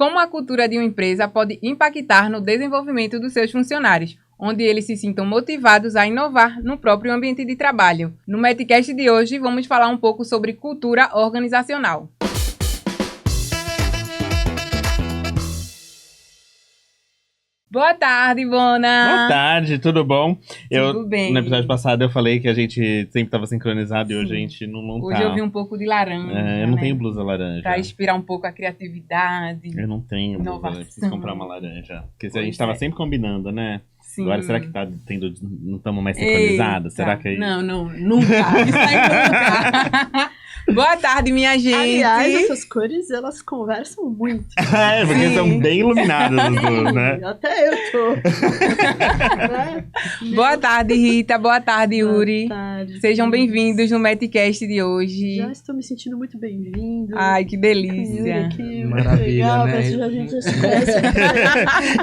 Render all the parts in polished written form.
como a cultura de uma empresa pode impactar no desenvolvimento dos seus funcionários, onde eles se sintam motivados a inovar no próprio ambiente de trabalho. No Metcast de hoje, vamos falar um pouco sobre cultura organizacional. Boa tarde, Bona! Boa tarde, tudo bom? Tudo bem. No episódio passado eu falei que a gente sempre estava sincronizado. Sim. E hoje a gente não tá. Hoje eu vi um pouco de laranja. Eu não tenho blusa laranja. Pra inspirar um pouco a criatividade. Eu não tenho blusa, eu preciso comprar uma laranja. Porque a gente tava sempre combinando, né? Sim. Agora será que tá tendo, não estamos mais sincronizados? Será que é isso? Não, nunca. Isso aí nunca. Boa tarde, minha gente. Aliás, essas cores, elas conversam muito. Porque são bem iluminadas as duas, né? Até eu tô. Boa tarde, Rita. Boa tarde, Yuri. Boa tarde. Sejam bem-vindos no Metcast de hoje. Já estou me sentindo muito bem-vindo. Ai, que delícia. Que maravilha, legal, né? a gente já se conhece.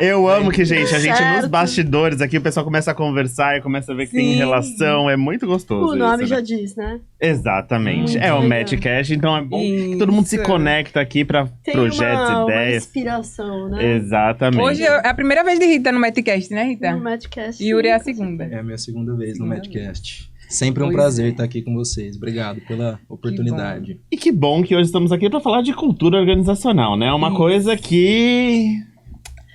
Eu amo que, gente, a gente nos bastidores aqui, o pessoal começa a conversar e começa a ver que tem relação. É muito gostoso. O nome isso, já né? diz, né? Exatamente. É o Metcast, então é bom que todo mundo se conecta aqui pra projetos, uma ideias. Inspiração, né? Exatamente. Hoje é a primeira vez de Rita no Metcast, né, Rita? No Metcast. E Yuri é a segunda. É a minha segunda vez no Metcast. Sempre um prazer estar aqui com vocês. Obrigado pela oportunidade. E que bom que hoje estamos aqui pra falar de cultura organizacional, né? Uma coisa que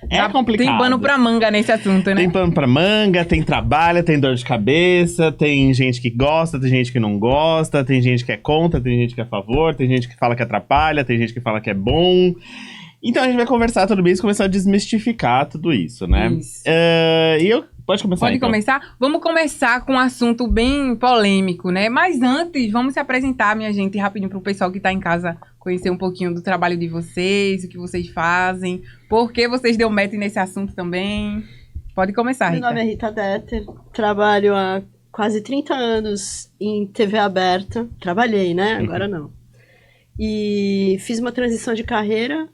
é complicado. Tem pano pra manga nesse assunto, né? Tem pano pra manga, tem trabalho, tem dor de cabeça, tem gente que gosta, tem gente que não gosta, tem gente que é contra, tem gente que é a favor, tem gente que fala que atrapalha, tem gente que fala que é bom. Então a gente vai conversar tudo isso e começar a desmistificar tudo isso, né? Isso. Pode começar, Pode então. começar? Vamos começar com um assunto bem polêmico, né? Mas antes, vamos se apresentar, minha gente, rapidinho pro pessoal que tá em casa conhecer um pouquinho do trabalho de vocês, o que vocês fazem, por que vocês deu match nesse assunto também. Pode começar, Rita. Meu nome é Rita Detter, trabalho há quase 30 anos em TV aberta. Trabalhei, né? Agora não. E fiz uma transição de carreira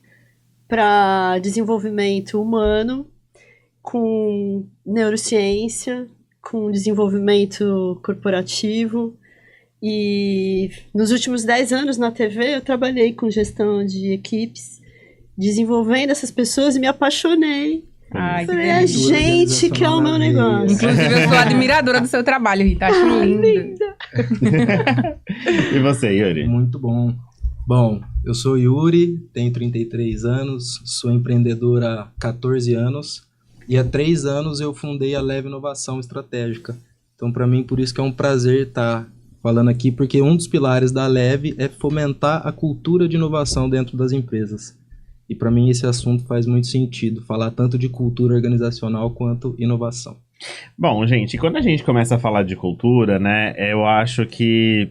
para desenvolvimento humano, com neurociência, com desenvolvimento corporativo. E nos últimos 10 anos na TV eu trabalhei com gestão de equipes, desenvolvendo essas pessoas e me apaixonei. Ai, falei, é gente que é o meu negócio. Inclusive, eu sou admiradora do seu trabalho, Rita. Acho lindo. Linda. E você, Yuri? Muito bom. Bom, eu sou Yuri, tenho 33 anos, sou empreendedor há 14 anos e há 3 anos eu fundei a Leve Inovação Estratégica. Então, para mim, por isso que é um prazer estar falando aqui, porque um dos pilares da Leve é fomentar a cultura de inovação dentro das empresas. E para mim esse assunto faz muito sentido, falar tanto de cultura organizacional quanto inovação. Bom, gente, quando a gente começa a falar de cultura, né, eu acho que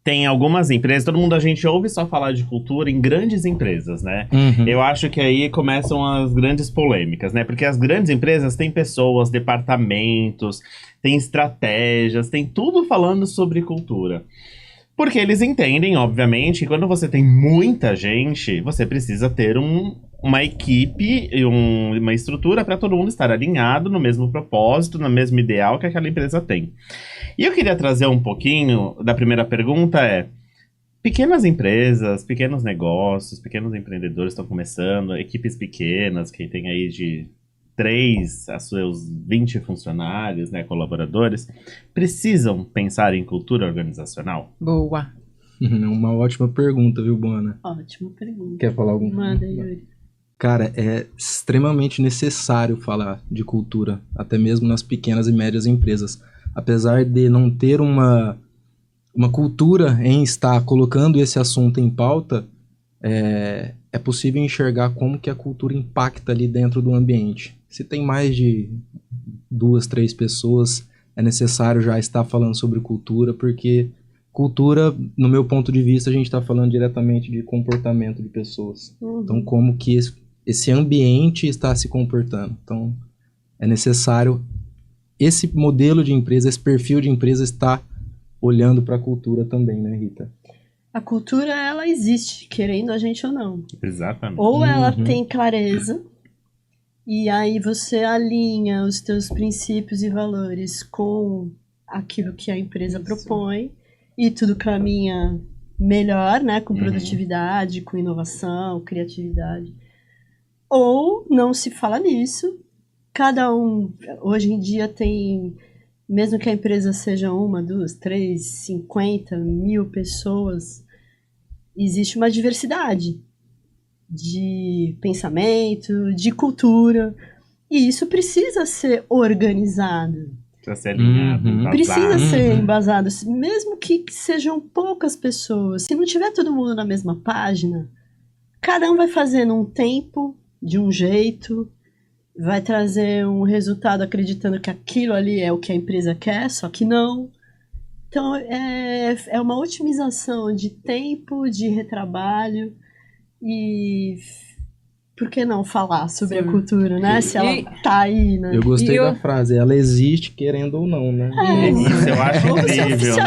tem algumas empresas, a gente ouve só falar de cultura em grandes empresas, né? Eu acho que aí começam as grandes polêmicas, né? Porque as grandes empresas têm pessoas, departamentos, têm estratégias, tem tudo falando sobre cultura. Porque eles entendem, obviamente, que quando você tem muita gente, você precisa ter uma equipe e uma estrutura para todo mundo estar alinhado no mesmo propósito, no mesmo ideal que aquela empresa tem. E eu queria trazer um pouquinho da primeira pergunta pequenas empresas, pequenos negócios, pequenos empreendedores estão começando, equipes pequenas que tem aí de 3 a seus 20 funcionários, né, colaboradores, precisam pensar em cultura organizacional? Boa. Uma ótima pergunta, viu, Bona? Ótima pergunta. Quer falar alguma coisa? Manda, Yuri. Cara, é extremamente necessário falar de cultura, até mesmo nas pequenas e médias empresas. Apesar de não ter uma cultura em estar colocando esse assunto em pauta, é possível enxergar como que a cultura impacta ali dentro do ambiente. Se tem mais de 2, 3 pessoas, é necessário já estar falando sobre cultura, porque cultura, no meu ponto de vista, a gente está falando diretamente de comportamento de pessoas. Então, como que esse ambiente está se comportando. Então, é necessário esse modelo de empresa, esse perfil de empresa estar olhando para a cultura também, né, Rita? A cultura, ela existe, querendo a gente ou não. Exatamente. Ou ela tem clareza, e aí você alinha os teus princípios e valores com aquilo que a empresa propõe, e tudo caminha melhor, né? Com produtividade, com inovação, criatividade. Ou não se fala nisso. Cada um, hoje em dia, tem, mesmo que a empresa seja 1, 2, 3, 50 mil pessoas, existe uma diversidade de pensamento, de cultura, e isso precisa ser organizado. Precisa ser alinhado, embasado. Precisa ser embasado, mesmo que sejam poucas pessoas. Se não tiver todo mundo na mesma página, cada um vai fazendo um tempo, de um jeito, vai trazer um resultado acreditando que aquilo ali é o que a empresa quer, só que não. Então, é uma otimização de tempo, de retrabalho e... Por que não falar sobre a cultura, né? Se ela tá aí, né? Eu gostei da frase, ela existe querendo ou não, né? Isso eu acho incrível,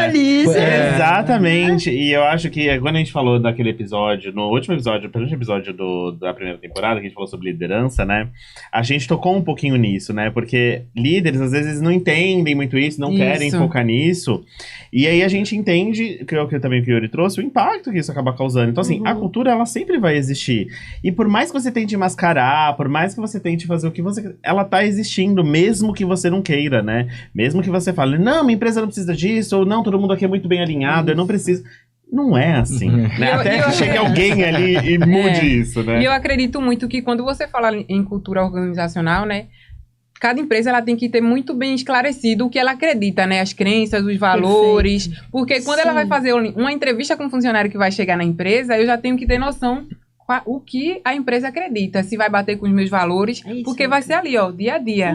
né? Exatamente. E eu acho que quando a gente falou daquele episódio, no último episódio, no penúltimo episódio da primeira temporada, que a gente falou sobre liderança, né? A gente tocou um pouquinho nisso, né? Porque líderes, às vezes, não entendem muito isso, não querem focar nisso. E aí a gente entende, que é o que também o Yuri trouxe, o impacto que isso acaba causando. Então, assim, a cultura, ela sempre vai existir. E por mais que você tente mascarar, por mais que você tente fazer o que você... Ela tá existindo, mesmo que você não queira, né? Mesmo que você fale, não, minha empresa não precisa disso, ou não, todo mundo aqui é muito bem alinhado, eu não preciso... Não é assim, né? Até que chegue alguém ali e mude isso, né? E eu acredito muito que quando você fala em cultura organizacional, né? Cada empresa ela tem que ter muito bem esclarecido o que ela acredita, né? As crenças, os valores. Perfeito. Porque quando ela vai fazer uma entrevista com um funcionário que vai chegar na empresa, eu já tenho que ter noção o que a empresa acredita. Se vai bater com os meus valores, porque vai ser ali, ó, dia a dia.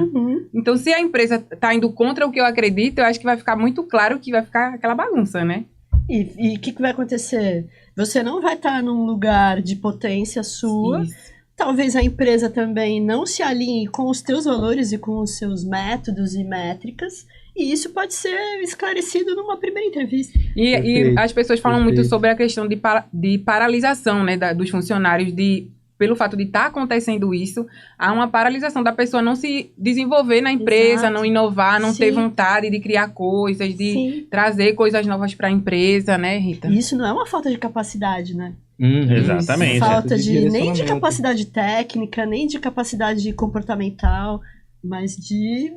Então, se a empresa tá indo contra o que eu acredito, eu acho que vai ficar muito claro que vai ficar aquela bagunça, né? E o que vai acontecer? Você não vai estar num lugar de potência sua. Isso. Talvez a empresa também não se alinhe com os teus valores e com os seus métodos e métricas, e isso pode ser esclarecido numa primeira entrevista. E as pessoas falam muito sobre a questão de paralisação, né, dos funcionários, pelo fato de estar acontecendo isso, há uma paralisação da pessoa não se desenvolver na empresa, não inovar, não ter vontade de criar coisas, de trazer coisas novas para a empresa, né, Rita? Isso não é uma falta de capacidade, né? Exatamente. Falta nem de capacidade técnica, nem de capacidade comportamental, mas de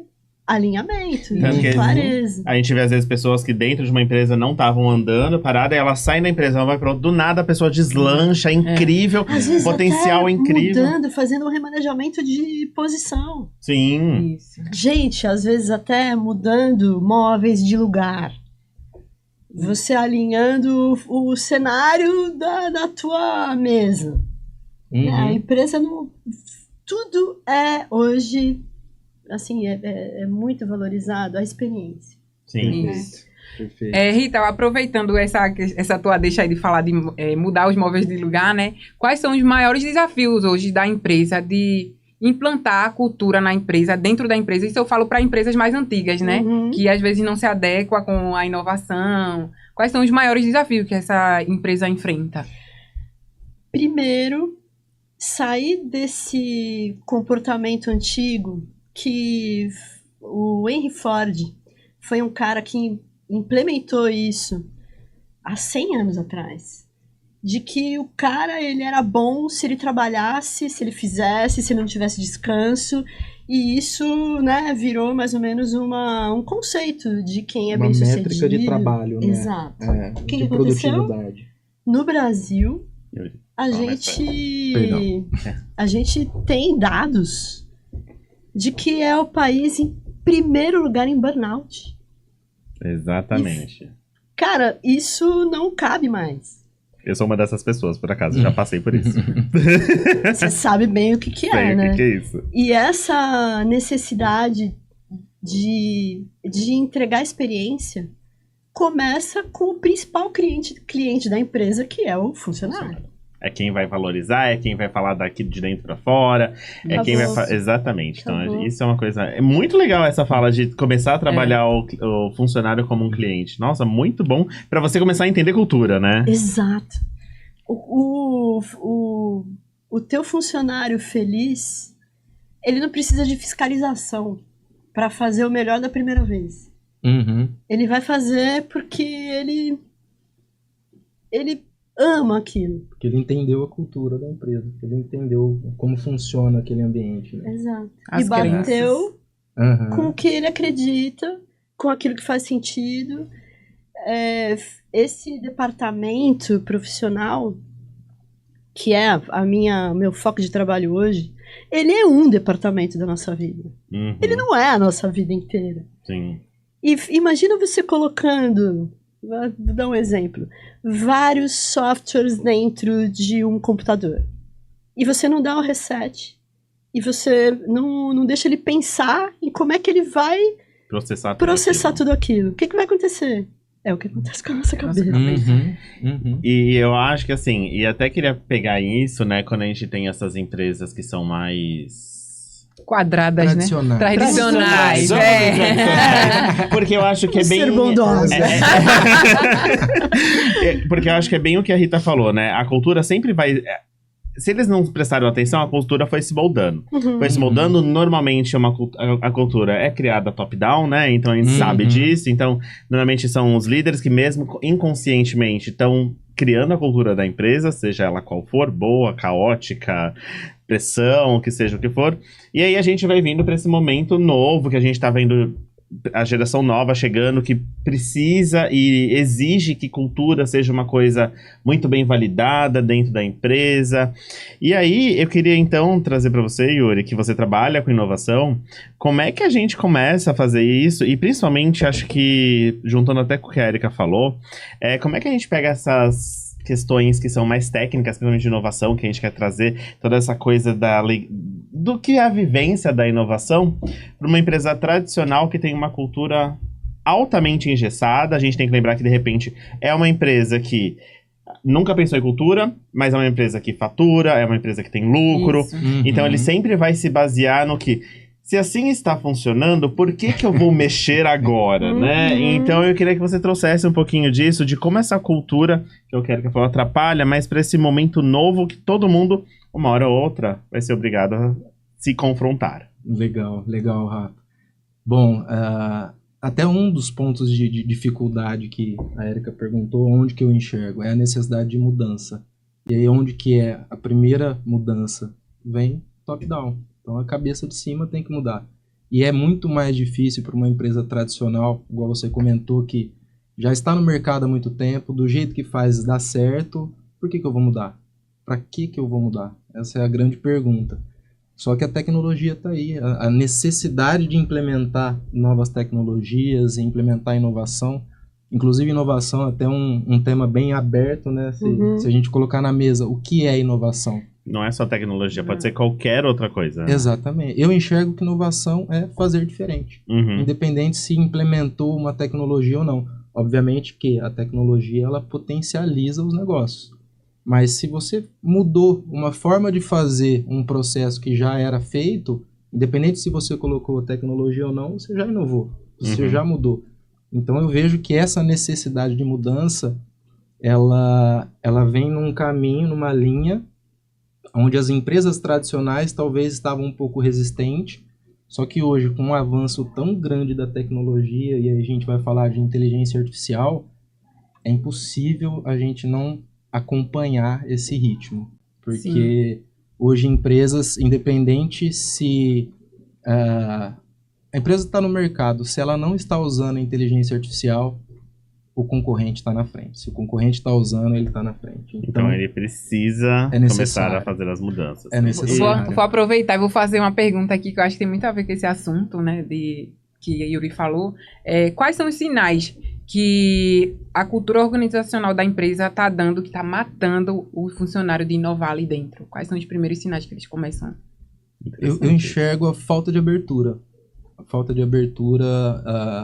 alinhamento, de clareza. A gente vê às vezes pessoas que dentro de uma empresa não estavam andando, parada, e ela sai da empresa, ela vai pra outro, do nada a pessoa deslancha, incrível, às vezes potencial até incrível. Mudando, fazendo um remanejamento de posição. Sim. Isso. Gente, às vezes até mudando móveis de lugar. Você alinhando o cenário da tua mesa. A empresa não... Tudo é hoje, assim, é muito valorizado, a experiência. Sim. Isso. Perfeito. Rita, aproveitando essa tua deixa aí de falar de mudar os móveis de lugar, né? Quais são os maiores desafios hoje da empresa de implantar a cultura na empresa, dentro da empresa? Isso eu falo para empresas mais antigas, né? Que às vezes não se adequa com a inovação. Quais são os maiores desafios que essa empresa enfrenta? Primeiro, sair desse comportamento antigo que o Henry Ford foi um cara que implementou isso há 100 anos atrás. De que o cara, ele era bom se ele trabalhasse, se ele fizesse, se ele não tivesse descanso. E isso, né, virou mais ou menos um conceito de quem é bem-sucedido. Uma métrica de trabalho, né? Exato. O que aconteceu? Produtividade. No Brasil, a gente tem dados de que é o país em primeiro lugar em burnout. Exatamente. Cara, isso não cabe mais. Eu sou uma dessas pessoas, por acaso, já passei por isso. Você sabe bem o que é, né? O que é isso. E essa necessidade de entregar experiência começa com o principal cliente da empresa, que é o funcionário. É quem vai valorizar, é quem vai falar daqui de dentro pra fora, é quem vai... Exatamente. Então, isso é uma coisa... É muito legal essa fala de começar a trabalhar o funcionário como um cliente. Nossa, muito bom pra você começar a entender cultura, né? Exato. O teu funcionário feliz, ele não precisa de fiscalização pra fazer o melhor da primeira vez. Ele vai fazer porque ele ele ama aquilo. Porque ele entendeu a cultura da empresa, ele entendeu como funciona aquele ambiente. Né? Exato. As E bateu crenças. com o que ele acredita, com aquilo que faz sentido. Esse departamento profissional, que é meu foco de trabalho hoje, ele é um departamento da nossa vida. Ele não é a nossa vida inteira. Sim. E imagina você colocando, vou dar um exemplo, vários softwares dentro de um computador. E você não dá o reset. E você não deixa ele pensar em como é que ele vai processar tudo aquilo. O que vai acontecer? É o que acontece com a nossa cabeça. E eu acho que assim, e até queria pegar isso, né, quando a gente tem essas empresas que são mais quadradas, Tradicionais. né? Tradicionais. Tradicionais. Porque eu acho que é bem... Ser bondosa. Porque eu acho que é bem o que a Rita falou, né? A cultura sempre vai... Se eles não prestaram atenção, a cultura foi se moldando. Foi se moldando, normalmente a cultura é criada top-down, né? Então a gente sabe disso. Então, normalmente são os líderes que mesmo inconscientemente estão criando a cultura da empresa, seja ela qual for, boa, caótica, pressão, que seja o que for. E aí a gente vai vindo para esse momento novo, que a gente tá vendo a geração nova chegando, que precisa e exige que cultura seja uma coisa muito bem validada dentro da empresa. E aí, eu queria então trazer para você, Yuri, que você trabalha com inovação, como é que a gente começa a fazer isso? E principalmente, acho que, juntando até com o que a Erika falou, como é que a gente pega essas questões que são mais técnicas, principalmente de inovação, que a gente quer trazer toda essa coisa do que é a vivência da inovação para uma empresa tradicional que tem uma cultura altamente engessada. A gente tem que lembrar que, de repente, é uma empresa que nunca pensou em cultura, mas é uma empresa que fatura, é uma empresa que tem lucro. Então, ele sempre vai se basear no que... Se assim está funcionando, por que eu vou mexer agora, né? Então eu queria que você trouxesse um pouquinho disso, de como essa cultura, que eu quero que eu fale, atrapalha, mas para esse momento novo que todo mundo, uma hora ou outra, vai ser obrigado a se confrontar. Legal, Rafa. Bom, até um dos pontos de dificuldade que a Erika perguntou, onde que eu enxergo, é a necessidade de mudança. E aí onde que é a primeira mudança? Vem top-down. Então a cabeça de cima tem que mudar. E é muito mais difícil para uma empresa tradicional, igual você comentou, que já está no mercado há muito tempo, do jeito que faz dá certo, por que eu vou mudar? Para que eu vou mudar? Essa é a grande pergunta. Só que a tecnologia está aí, a necessidade de implementar novas tecnologias, implementar inovação. Inclusive inovação é até um tema bem aberto, né? Se a gente colocar na mesa, o que é inovação? Não é só tecnologia, pode ser qualquer outra coisa. Exatamente. Eu enxergo que inovação é fazer diferente. Independente se implementou uma tecnologia ou não. Obviamente que a tecnologia, ela potencializa os negócios. Mas se você mudou uma forma de fazer um processo que já era feito, independente se você colocou tecnologia ou não, você já inovou. Você já mudou. Então eu vejo que essa necessidade de mudança, ela vem num caminho, numa linha onde as empresas tradicionais talvez estavam um pouco resistentes, só que hoje, com um avanço tão grande da tecnologia, e aí a gente vai falar de inteligência artificial, é impossível a gente não acompanhar esse ritmo. Porque hoje empresas, independente se a empresa está no mercado, se ela não está usando a inteligência artificial, o concorrente está na frente. Se o concorrente está usando, ele está na frente. Então ele precisa começar a fazer as mudanças. É necessário. Vou aproveitar e vou fazer uma pergunta aqui que eu acho que tem muito a ver com esse assunto, né, que a Yuri falou. Quais são os sinais que a cultura organizacional da empresa está dando, que está matando o funcionário de inovar ali dentro? Quais são os primeiros sinais que eles começam? Eu enxergo a falta de abertura. A falta de abertura...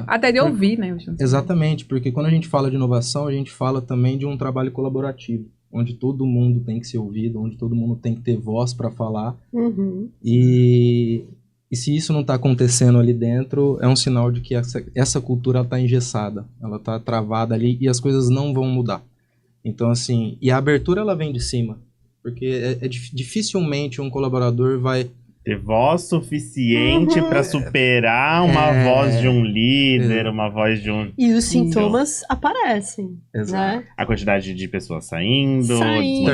Até de ouvir, né? Exatamente, porque quando a gente fala de inovação, a gente fala também de um trabalho colaborativo, onde todo mundo tem que ser ouvido, onde todo mundo tem que ter voz para falar. E se isso não está acontecendo ali dentro, é um sinal de que essa cultura está engessada, ela está travada ali e as coisas não vão mudar. Então, assim, e a abertura ela vem de cima, porque dificilmente um colaborador vai ter voz suficiente pra superar uma voz de um líder, uma voz de um... E os sintomas aparecem, né? A quantidade de pessoas saindo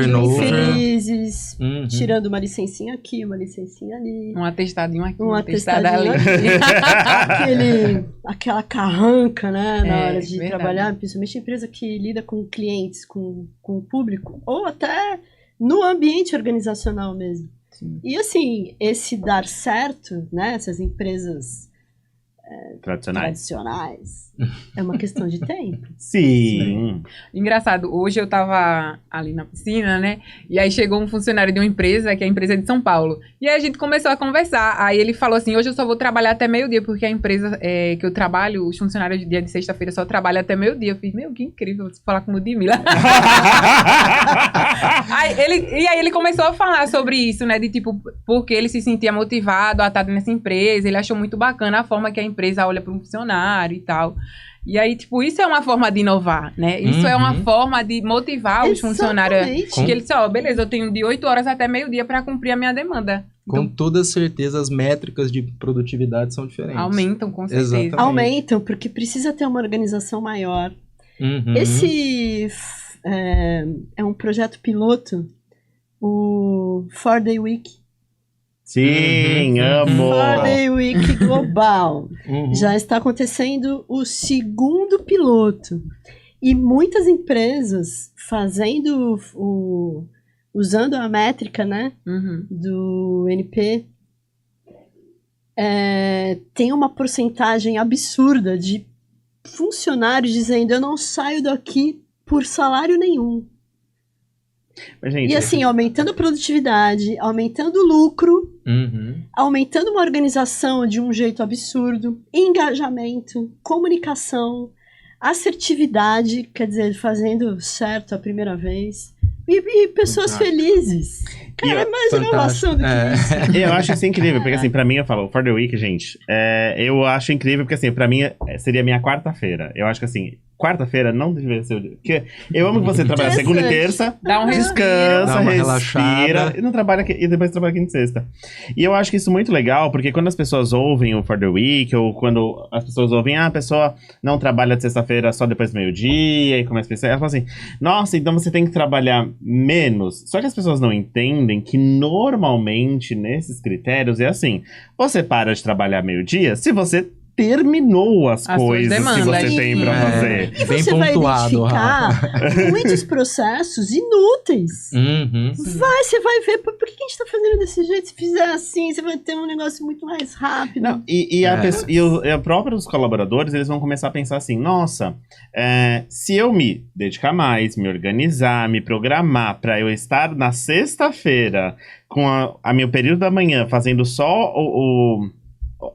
infelizes, tirando uma licencinha aqui, uma licencinha ali. Um atestadinho aqui, um atestadinho ali. Aquela carranca, né, na hora de trabalhar, principalmente empresa que lida com clientes, com o público, ou até no ambiente organizacional mesmo. Sim. E assim, esse dar certo, né, essas empresas tradicionais, é uma questão de tempo. Sim. Engraçado, hoje eu tava ali na piscina, né, e aí chegou um funcionário de uma empresa, que é a empresa de São Paulo, e aí a gente começou a conversar, aí ele falou assim, hoje eu só vou trabalhar até meio-dia, porque a empresa que eu trabalho, os funcionários de dia de sexta-feira só trabalham até meio-dia. Eu fiz, meu, que incrível, vou falar com o Ludmilla. E aí ele começou a falar sobre isso, né, de tipo, porque ele se sentia motivado a estar nessa empresa, ele achou muito bacana a forma que a empresa olha para um funcionário e tal. E aí, tipo, isso é uma forma de inovar, né? Isso é uma forma de motivar os funcionários. Que eles dizem, beleza, eu tenho de 8 horas até meio-dia para cumprir a minha demanda. Com toda certeza, as métricas de produtividade são diferentes. Aumentam, com certeza. Exatamente. Aumentam, porque precisa ter uma organização maior. Esse é um projeto piloto, o 4-Day Week. Sim, amo! 4-Day Week Global. Já está acontecendo o segundo piloto. E muitas empresas fazendo usando a métrica, né, do NP, tem uma porcentagem absurda de funcionários dizendo, eu não saio daqui por salário nenhum. Mas, gente, e assim, aumentando a produtividade, aumentando o lucro, aumentando uma organização de um jeito absurdo, engajamento, comunicação, assertividade, quer dizer, fazendo certo a primeira vez, e pessoas felizes. Cara, é mais inovação do que isso. Eu acho isso incrível, porque assim, pra mim, eu falo, For The Week, gente, eu acho incrível, porque assim, pra mim, seria a minha quarta-feira. Eu acho que assim, quarta-feira não deveria ser o dia. Porque eu amo que você trabalha segunda e terça, dá um descansa, respira, relaxada. e não trabalha e depois trabalha quinta e sexta. E eu acho que isso é muito legal, porque quando as pessoas ouvem o For The Week, ou quando as pessoas ouvem, a pessoa não trabalha de sexta-feira só depois do meio-dia, e começa a pensar, ela fala assim, nossa, então você tem que trabalhar menos. Só que as pessoas não entendem que normalmente nesses critérios é assim, você para de trabalhar meio-dia se você terminou as coisas que você tem pra fazer. E você vai identificar muitos processos inúteis. Você vai ver, por que a gente tá fazendo desse jeito? Se fizer assim, você vai ter um negócio muito mais rápido. Não, e os próprios colaboradores, eles vão começar a pensar assim, nossa, se eu me dedicar mais, me organizar, me programar pra eu estar na sexta-feira com a meu período da manhã, fazendo só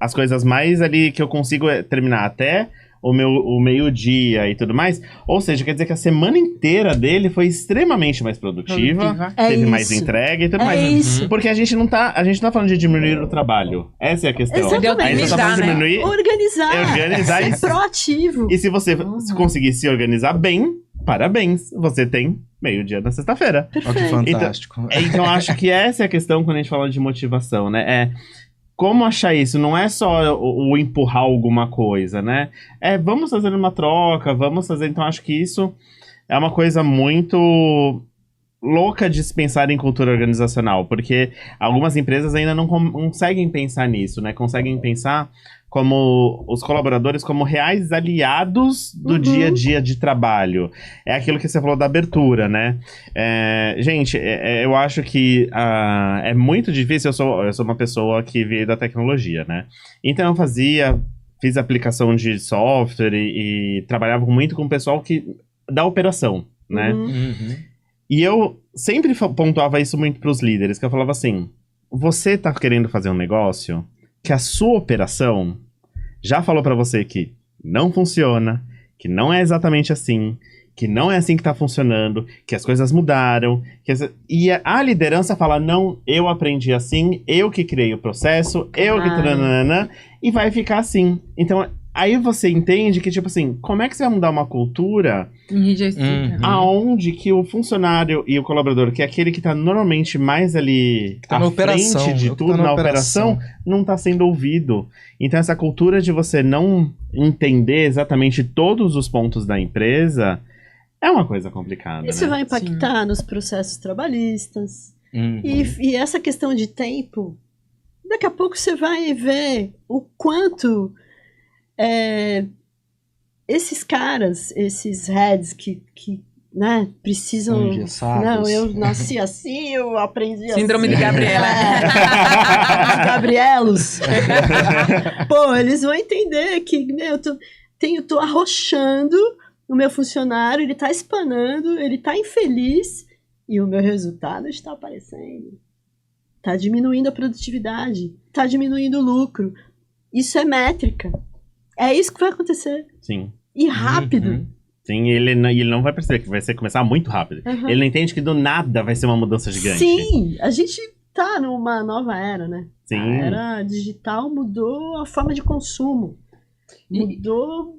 as coisas mais ali que eu consigo terminar até o meio-dia e tudo mais. Ou seja, quer dizer que a semana inteira dele foi extremamente mais produtiva. Teve mais entrega e tudo mais. Isso. Porque a gente não tá falando de diminuir o trabalho. Essa é a questão. Exatamente. A gente tá falando de diminuir... Organizar e ser proativo. E se você conseguir se organizar bem, parabéns. Você tem meio-dia na sexta-feira. Perfeito. Que fantástico. Então acho que essa é a questão quando a gente fala de motivação, né? Como achar isso? Não é só o empurrar alguma coisa, né? Vamos fazer uma troca, vamos fazer... Então, acho que isso é uma coisa muito louca de se pensar em cultura organizacional, porque algumas empresas ainda não conseguem pensar nisso, né? Conseguem pensar como os colaboradores como reais aliados do dia a dia de trabalho. É aquilo que você falou da abertura, né? Gente, eu acho que é muito difícil. Eu sou uma pessoa que veio da tecnologia, né? Então eu fiz aplicação de software e trabalhava muito com o pessoal da operação, né? E eu sempre pontuava isso muito para os líderes, que eu falava assim, você tá querendo fazer um negócio que a sua operação já falou pra você que não funciona, que não é exatamente assim, que não é assim que tá funcionando, que as coisas mudaram, e a liderança fala, não, eu aprendi assim, eu que criei o processo, eu que... e vai ficar assim. Então, Aí você entende que, tipo assim, como é que você vai mudar uma cultura Enrijecida. aonde que o funcionário e o colaborador, que é aquele que tá normalmente mais ali Tá à na operação, frente de tá tudo, na na operação, não tá sendo ouvido. Então essa cultura de você não entender exatamente todos os pontos da empresa é uma coisa complicada, Isso né? vai impactar nos processos trabalhistas. Uhum. E essa questão de tempo, daqui a pouco você vai ver o quanto esses caras, esses heads que né, precisam... Engessados. Não, eu nasci assim, eu aprendi Síndrome assim. de Gabriela. Os Gabrielos. Pô, eles vão entender que eu tô arrochando o meu funcionário, ele tá espanando, ele tá infeliz e o meu resultado está aparecendo. Tá diminuindo a produtividade, tá diminuindo o lucro. Isso é métrica. É isso que vai acontecer. Sim. E rápido. Uhum. Sim, ele não vai perceber que vai começar muito rápido. Uhum. Ele não entende que do nada vai ser uma mudança gigante. Sim, a gente tá numa nova era, né? Sim. A era digital mudou a forma de consumo. Mudou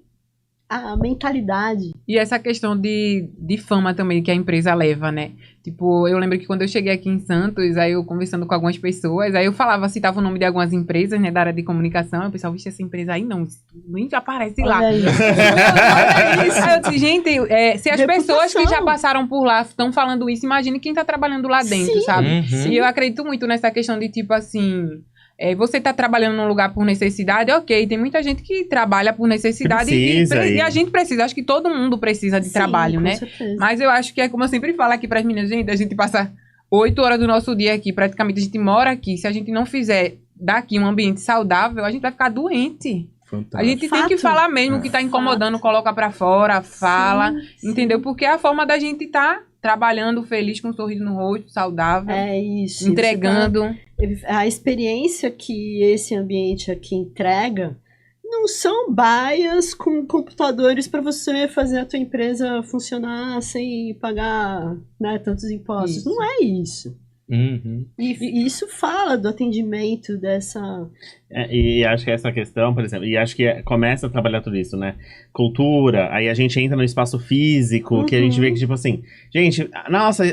a mentalidade. E essa questão de fama também que a empresa leva, né? Tipo, eu lembro que quando eu cheguei aqui em Santos, aí eu conversando com algumas pessoas, aí eu falava, citava o nome de algumas empresas, né, da área de comunicação, e o pessoal, vixe, essa empresa aí não, nem já aparece lá. Olha isso. Olha isso. Aí eu disse, gente, se as Reputação. pessoas que já passaram por lá estão falando isso, imagine quem tá trabalhando lá dentro, Sim. sabe? Uhum. E eu acredito muito nessa questão de, tipo assim... você tá trabalhando num lugar por necessidade, ok. Tem muita gente que trabalha por necessidade Precisa, e a gente precisa. Acho que todo mundo precisa de Sim, trabalho, com né? certeza. Mas eu acho que é como eu sempre falo aqui pras meninas, gente, a gente passa 8 horas do nosso dia aqui, praticamente a gente mora aqui. Se a gente não fizer daqui um ambiente saudável, a gente vai ficar doente. Fantástico. A gente tem Fato. que falar mesmo o que tá incomodando, coloca pra fora, fala, Sim, entendeu? Porque é a forma da gente tá trabalhando feliz, com um sorriso no rosto, saudável, É isso. entregando. A experiência que esse ambiente aqui entrega não são baias com computadores para você fazer a tua empresa funcionar sem pagar, né, tantos impostos. Isso. Não é isso. Uhum. E isso fala do atendimento dessa... E acho que essa questão, por exemplo, e acho que começa a trabalhar tudo isso, né? Cultura, aí a gente entra no espaço físico, que a gente vê que, tipo assim, gente, nossa,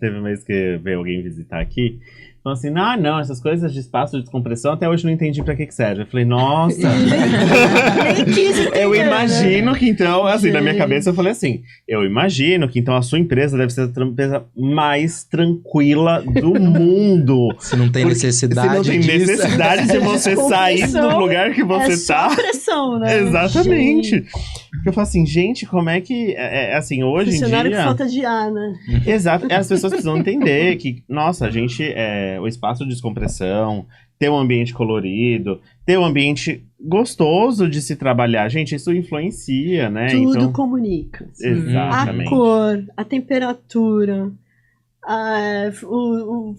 teve uma vez que veio alguém visitar aqui, falou assim, não, essas coisas de espaço de descompressão, até hoje eu não entendi pra que serve. Eu falei, nossa, Nem quis entender, eu imagino que então, assim, na minha Gente. cabeça eu falei assim, eu imagino que então a sua empresa deve ser a empresa mais tranquila do mundo. Se não tem Porque necessidade se não tem disso. necessidade de você sair do Descompressão lugar que você é só tá. pressão, né? Exatamente. Gente, Porque eu falo assim, gente, como é que. Assim, hoje em funcionário dia. com falta de ar, né? Exato. As pessoas precisam entender que, nossa, a gente. O espaço de descompressão, ter um ambiente colorido, ter um ambiente gostoso de se trabalhar. Gente, isso influencia, né? Tudo Então, comunica. exatamente. A cor, a temperatura,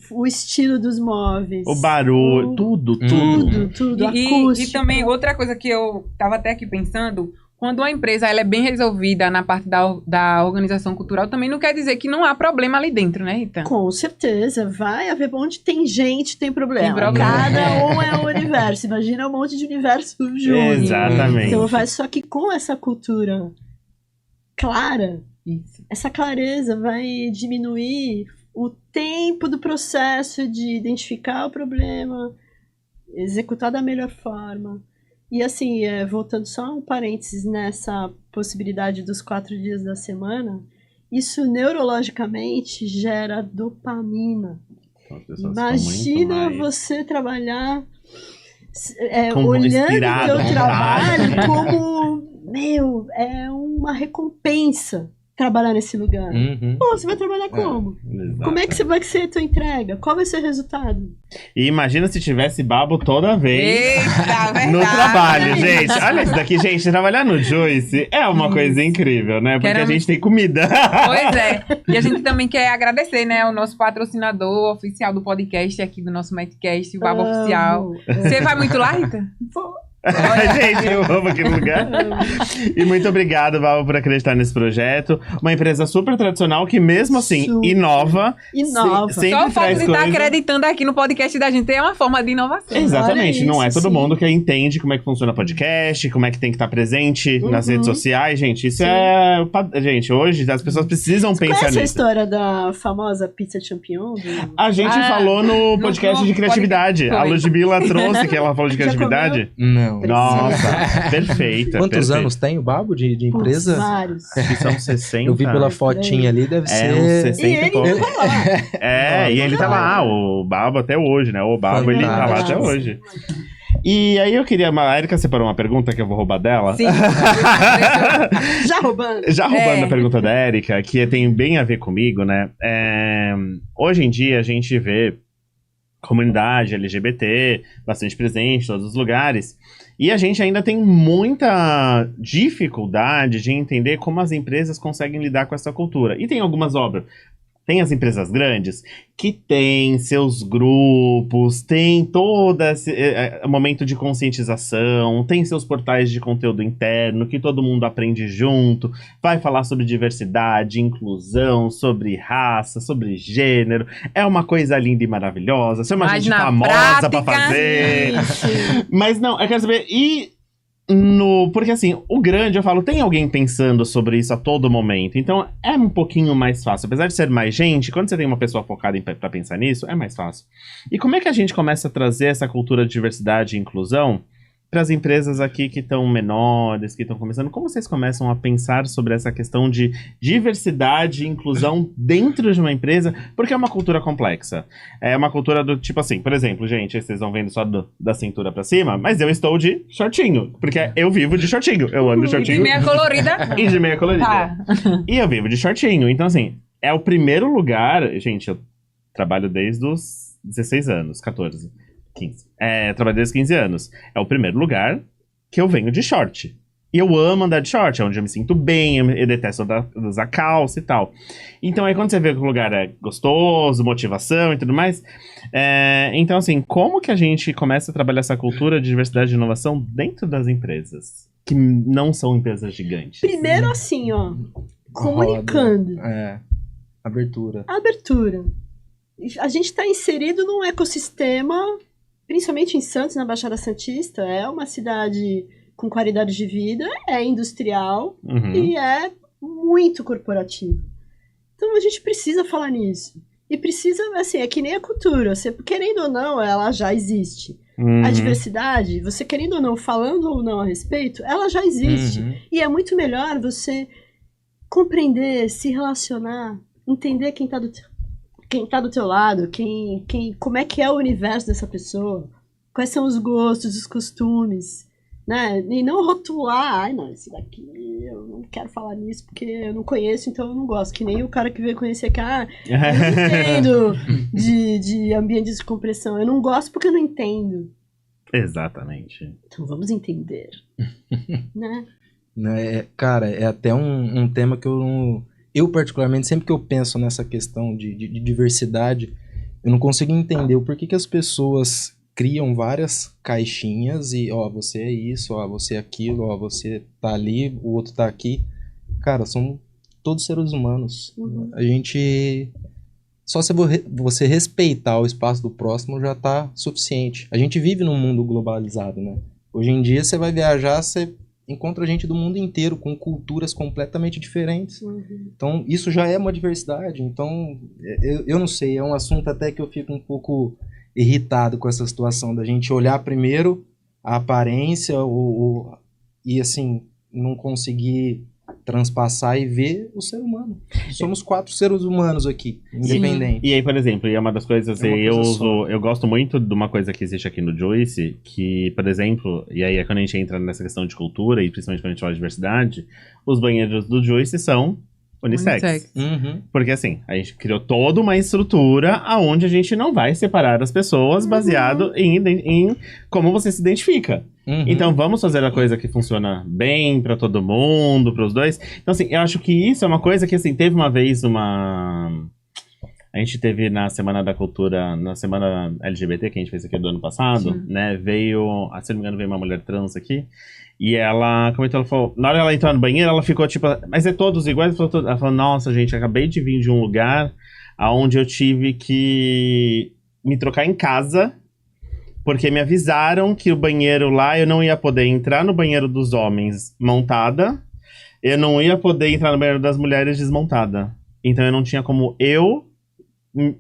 o estilo dos móveis. O barulho, tudo. Tudo, E acústico. também, outra coisa que eu tava até aqui pensando, quando uma empresa ela é bem resolvida na parte da organização cultural, também não quer dizer que não há problema ali dentro, né, Rita? Com certeza, vai haver onde tem gente, tem problema. Tem problema. Cada um é um universo. Imagina um monte de universo junto. Exatamente. Então vai só que com essa cultura clara, Isso. essa clareza vai diminuir o tempo do processo de identificar o problema, executar da melhor forma. E assim, voltando só um parênteses nessa possibilidade dos 4 dias da semana, isso neurologicamente gera dopamina. Então, as pessoas ficam Imagina muito mais- você trabalhar Como olhando o inspirado, teu né? trabalho como, é uma recompensa trabalhar nesse lugar. Uhum. Pô, você vai trabalhar como? Exato. Como é que vai ser a tua entrega? Qual vai ser o resultado? E imagina se tivesse babo toda vez. Eita, verdade. No trabalho, gente. Olha isso daqui, gente. Trabalhar no Joyce é uma coisa incrível, né? Porque Queremos- a gente tem comida. Pois é. E a gente também quer agradecer, né, o nosso patrocinador oficial do podcast aqui do nosso Matcast, o Baba Oficial. Amo. Você vai muito lá, Rita? Vou. Gente, eu amo aquele lugar. E muito obrigado, Val, por acreditar nesse projeto. Uma empresa super tradicional que mesmo assim inova. Sempre Só o fato de estar coisa... acreditando aqui no podcast da gente é uma forma de inovação. Exatamente, não é todo sim. mundo que entende como é que funciona podcast, como é que tem que estar presente nas redes sociais, gente. Isso é... Gente, hoje as pessoas precisam pensar Conhece a nisso. história da famosa pizza champignon? A gente falou no podcast de criatividade. A Ludmilla trouxe que ela falou de Já criatividade. Não. Nossa, perfeita. Quantos anos tem o Babo de empresa? Vários. Acho que são 60. Eu vi pela fotinha ali, deve ser... uns 60 E e ele pouco. tá lá. E ele tá lá, o Babo até hoje, né? O Babo, ele tá lá até Fantástico. hoje. E aí eu queria... A Erika separou uma pergunta que eu vou roubar dela. Sim. Já roubando. Já roubando a pergunta da Erika, que tem bem a ver comigo, né? Hoje em dia a gente vê comunidade LGBT bastante presente em todos os lugares. E a gente ainda tem muita dificuldade de entender como as empresas conseguem lidar com essa cultura. E tem algumas obras. Tem as empresas grandes que têm seus grupos, tem todo esse momento de conscientização, tem seus portais de conteúdo interno, que todo mundo aprende junto, vai falar sobre diversidade, inclusão, sobre raça, sobre gênero. É uma coisa linda e maravilhosa, você é uma gente famosa pra fazer. Mas não, eu quero saber... Porque assim, o grande, eu falo, tem alguém pensando sobre isso a todo momento. Então é um pouquinho mais fácil. Apesar de ser mais gente, quando você tem uma pessoa focada pra pensar nisso, é mais fácil. E como é que a gente começa a trazer essa cultura de diversidade e inclusão para as empresas aqui que estão menores, que estão começando? Como vocês começam a pensar sobre essa questão de diversidade e inclusão dentro de uma empresa? Porque é uma cultura complexa. É uma cultura do tipo assim, por exemplo, gente, vocês estão vendo só da cintura para cima, mas eu estou de shortinho, porque eu vivo de shortinho. Eu ando de shortinho. E de meia colorida. E de meia colorida. Tá. E eu vivo de shortinho. Então, assim, é o primeiro lugar... Gente, eu trabalho desde os 16 anos, 14... 15. Trabalho desde 15 anos. É o primeiro lugar que eu venho de short. E eu amo andar de short, é onde eu me sinto bem, eu detesto usar calça e tal. Então aí quando você vê que o lugar é gostoso, motivação e tudo mais... então assim, como que a gente começa a trabalhar essa cultura de diversidade e inovação dentro das empresas? Que não são empresas gigantes. Primeiro assim, ó. Comunicando. Abertura. Abertura. A gente está inserido num ecossistema... Principalmente em Santos, na Baixada Santista, é uma cidade com qualidade de vida, é industrial e é muito corporativo. Então a gente precisa falar nisso. E precisa, assim, é que nem a cultura. Você, querendo ou não, ela já existe. A diversidade, você querendo ou não, falando ou não a respeito, ela já existe. E é muito melhor você compreender, se relacionar, entender quem tá do teu lado, como é que é o universo dessa pessoa, quais são os gostos, os costumes, né? E não rotular, não, esse daqui eu não quero falar nisso porque eu não conheço, então eu não gosto. Que nem o cara que veio conhecer que, eu não entendo de ambientes de compressão, eu não gosto porque eu não entendo. Exatamente. Então vamos entender, né? Cara, é até um tema que eu particularmente, sempre que eu penso nessa questão de diversidade, eu não consigo entender o porquê que as pessoas criam várias caixinhas e, você é isso, você é aquilo, você tá ali, o outro tá aqui. Cara, são todos seres humanos. A gente... Só se você respeitar o espaço do próximo já tá suficiente. A gente vive num mundo globalizado, né? Hoje em dia, você vai viajar, você encontra gente do mundo inteiro com culturas completamente diferentes. Então, isso já é uma diversidade. Então, eu não sei, é um assunto até que eu fico um pouco irritado com essa situação da gente olhar primeiro a aparência e, assim, não conseguir transpassar e ver o ser humano. Somos 4 seres humanos aqui, independentes. E aí, por exemplo, uma das coisas, eu gosto muito de uma coisa que existe aqui no Juice, que, por exemplo, e aí é quando a gente entra nessa questão de cultura, e principalmente quando a gente fala de diversidade, os banheiros do Juice são unissex. Porque assim, a gente criou toda uma estrutura onde a gente não vai separar as pessoas baseado em como você se identifica. Então vamos fazer a coisa que funciona bem pra todo mundo, pros dois. Então assim, eu acho que isso é uma coisa que assim, teve uma vez A gente teve na Semana da Cultura, na Semana LGBT, que a gente fez aqui do ano passado, Sim. né? Veio, se não me engano, veio uma mulher trans aqui. E ela comentou, ela falou, na hora ela entrar no banheiro, ela ficou tipo, mas é todos iguais? Ela falou, nossa, gente, acabei de vir de um lugar onde eu tive que me trocar em casa, porque me avisaram que o banheiro lá, eu não ia poder entrar no banheiro dos homens montada, eu não ia poder entrar no banheiro das mulheres desmontada. Então eu não tinha como eu ia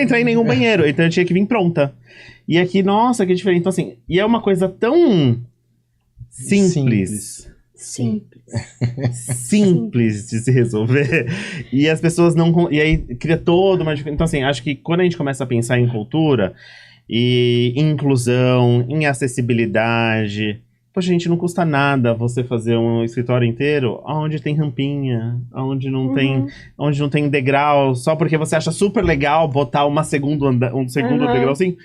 entrar em nenhum banheiro, então eu tinha que vir pronta. E aqui, nossa, que diferente. Então, assim, e é uma coisa tão simples de se resolver. E as pessoas não... E aí cria toda uma... Então, assim, acho que quando a gente começa a pensar em cultura e em inclusão, em acessibilidade... Poxa, gente, não custa nada você fazer um escritório inteiro onde tem rampinha, onde não tem degrau, só porque você acha super legal botar um segundo degrau assim.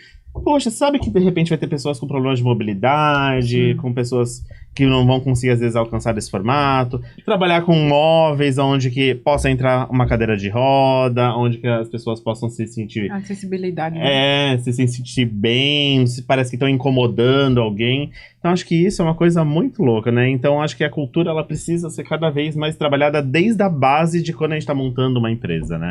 Poxa, sabe que de repente vai ter pessoas com problemas de mobilidade, com pessoas que não vão conseguir às vezes alcançar esse formato, trabalhar com móveis onde que possa entrar uma cadeira de roda, onde que as pessoas possam se sentir... Acessibilidade. Né? Se sentir bem, parece que estão incomodando alguém. Então acho que isso é uma coisa muito louca, né? Então acho que a cultura ela precisa ser cada vez mais trabalhada desde a base de quando a gente está montando uma empresa, né?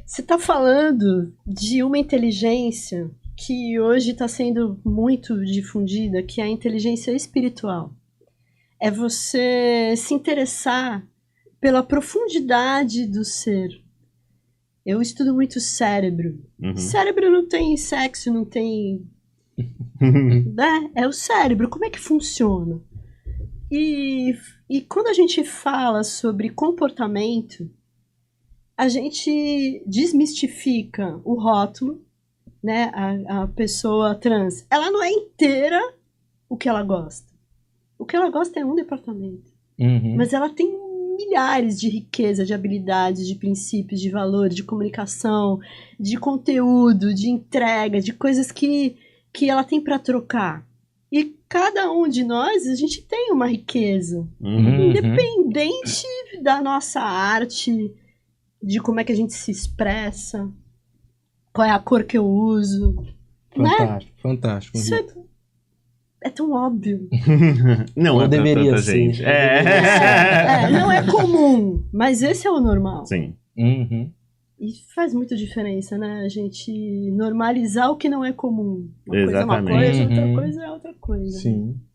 Você está falando de uma inteligência que hoje está sendo muito difundida, que é a inteligência espiritual. É você se interessar pela profundidade do ser. Eu estudo muito cérebro. Cérebro não tem sexo, não tem... né? É o cérebro, como é que funciona? E quando a gente fala sobre comportamento, a gente desmistifica o rótulo, né? A pessoa trans, ela não é inteira o que ela gosta. O que ela gosta é um departamento. Mas ela tem milhares de riqueza, de habilidades, de princípios, de valores, de comunicação, de conteúdo, de entrega, de coisas que ela tem para trocar. E cada um de nós, a gente tem uma riqueza. Independente da nossa arte, de como é que a gente se expressa, qual é a cor que eu uso. Fantástico, né? Fantástico. Isso é tão óbvio. Não é deveria tanta ser. gente. Não é comum, mas esse é o normal. Sim. E faz muita diferença, né? A gente normalizar o que não é comum. Uma Exatamente. coisa é uma coisa, outra coisa é outra coisa.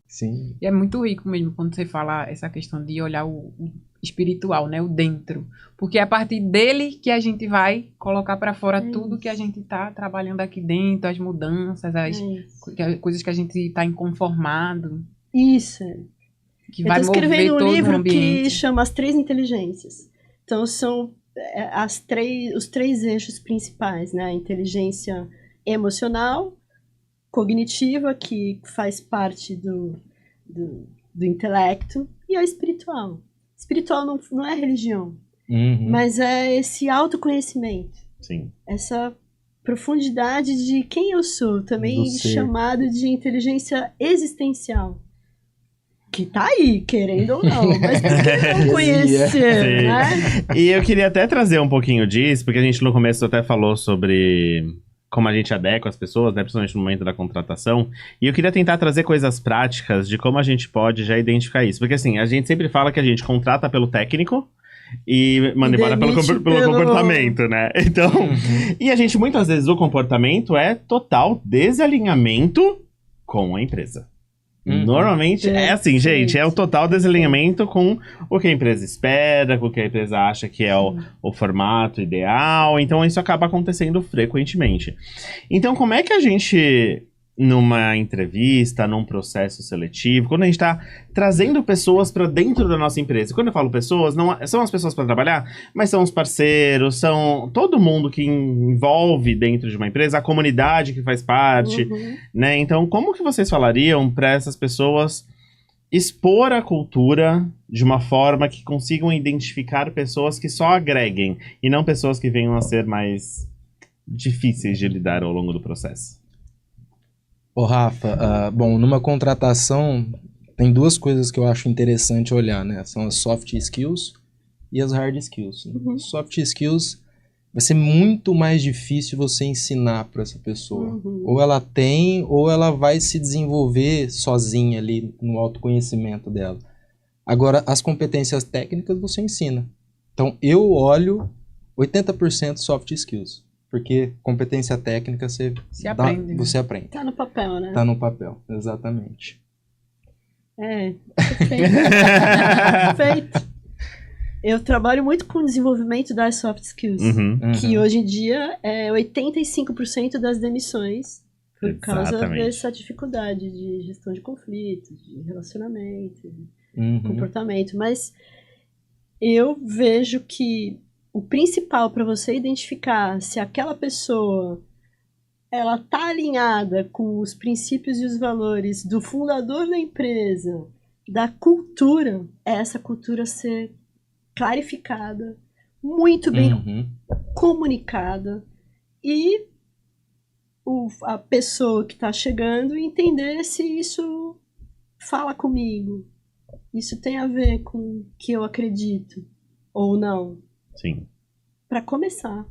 Sim. E é muito rico mesmo quando você fala essa questão de olhar o espiritual, né? O dentro. Porque é a partir dele que a gente vai colocar para fora tudo que a gente tá trabalhando aqui dentro, as mudanças, as coisas que a gente tá inconformado. Isso. Que vai mover todo o ambiente. Eu tô escrevendo um livro que chama As Três Inteligências. Então são os três eixos principais, né? A inteligência emocional, cognitiva, que faz parte do intelecto, e a espiritual. Espiritual não é religião, mas é esse autoconhecimento. Sim. Essa profundidade de quem eu sou, também chamado de inteligência existencial. Que tá aí, querendo ou não, mas por que não conhecer, né? E eu queria até trazer um pouquinho disso, porque a gente no começo até falou sobre como a gente adequa as pessoas, né, principalmente no momento da contratação, e eu queria tentar trazer coisas práticas de como a gente pode já identificar isso, porque assim, a gente sempre fala que a gente contrata pelo técnico e manda embora pelo comportamento, né? Então, e a gente muitas vezes o comportamento é total desalinhamento com a empresa. Normalmente é assim, gente, é o total desalinhamento com o que a empresa espera, com o que a empresa acha que é o formato ideal, então isso acaba acontecendo frequentemente. Então como é que a gente, numa entrevista, num processo seletivo, quando a gente está trazendo pessoas para dentro da nossa empresa, quando eu falo pessoas, não são as pessoas para trabalhar, mas são os parceiros, são todo mundo que envolve dentro de uma empresa, a comunidade que faz parte, né? Então, como que vocês falariam para essas pessoas expor a cultura de uma forma que consigam identificar pessoas que só agreguem e não pessoas que venham a ser mais difíceis de lidar ao longo do processo? Ô Rafa, bom, numa contratação tem duas coisas que eu acho interessante olhar, né? São as soft skills e as hard skills. Soft skills vai ser muito mais difícil você ensinar para essa pessoa. Uhum. Ou ela tem, ou ela vai se desenvolver sozinha ali no autoconhecimento dela. Agora, as competências técnicas você ensina. Então, eu olho 80% soft skills. Porque competência técnica você aprende. Tá no papel, né? Tá no papel, exatamente. Perfeito. Perfeito. Eu trabalho muito com o desenvolvimento das soft skills. Que hoje em dia é 85% das demissões por causa dessa dificuldade de gestão de conflitos, de relacionamento, de comportamento. Mas eu vejo que o principal para você identificar se aquela pessoa ela tá alinhada com os princípios e os valores do fundador da empresa, da cultura, é essa cultura ser clarificada, muito bem comunicada, e a pessoa que está chegando entender se isso fala comigo, isso tem a ver com o que eu acredito ou não. Sim. Para começar.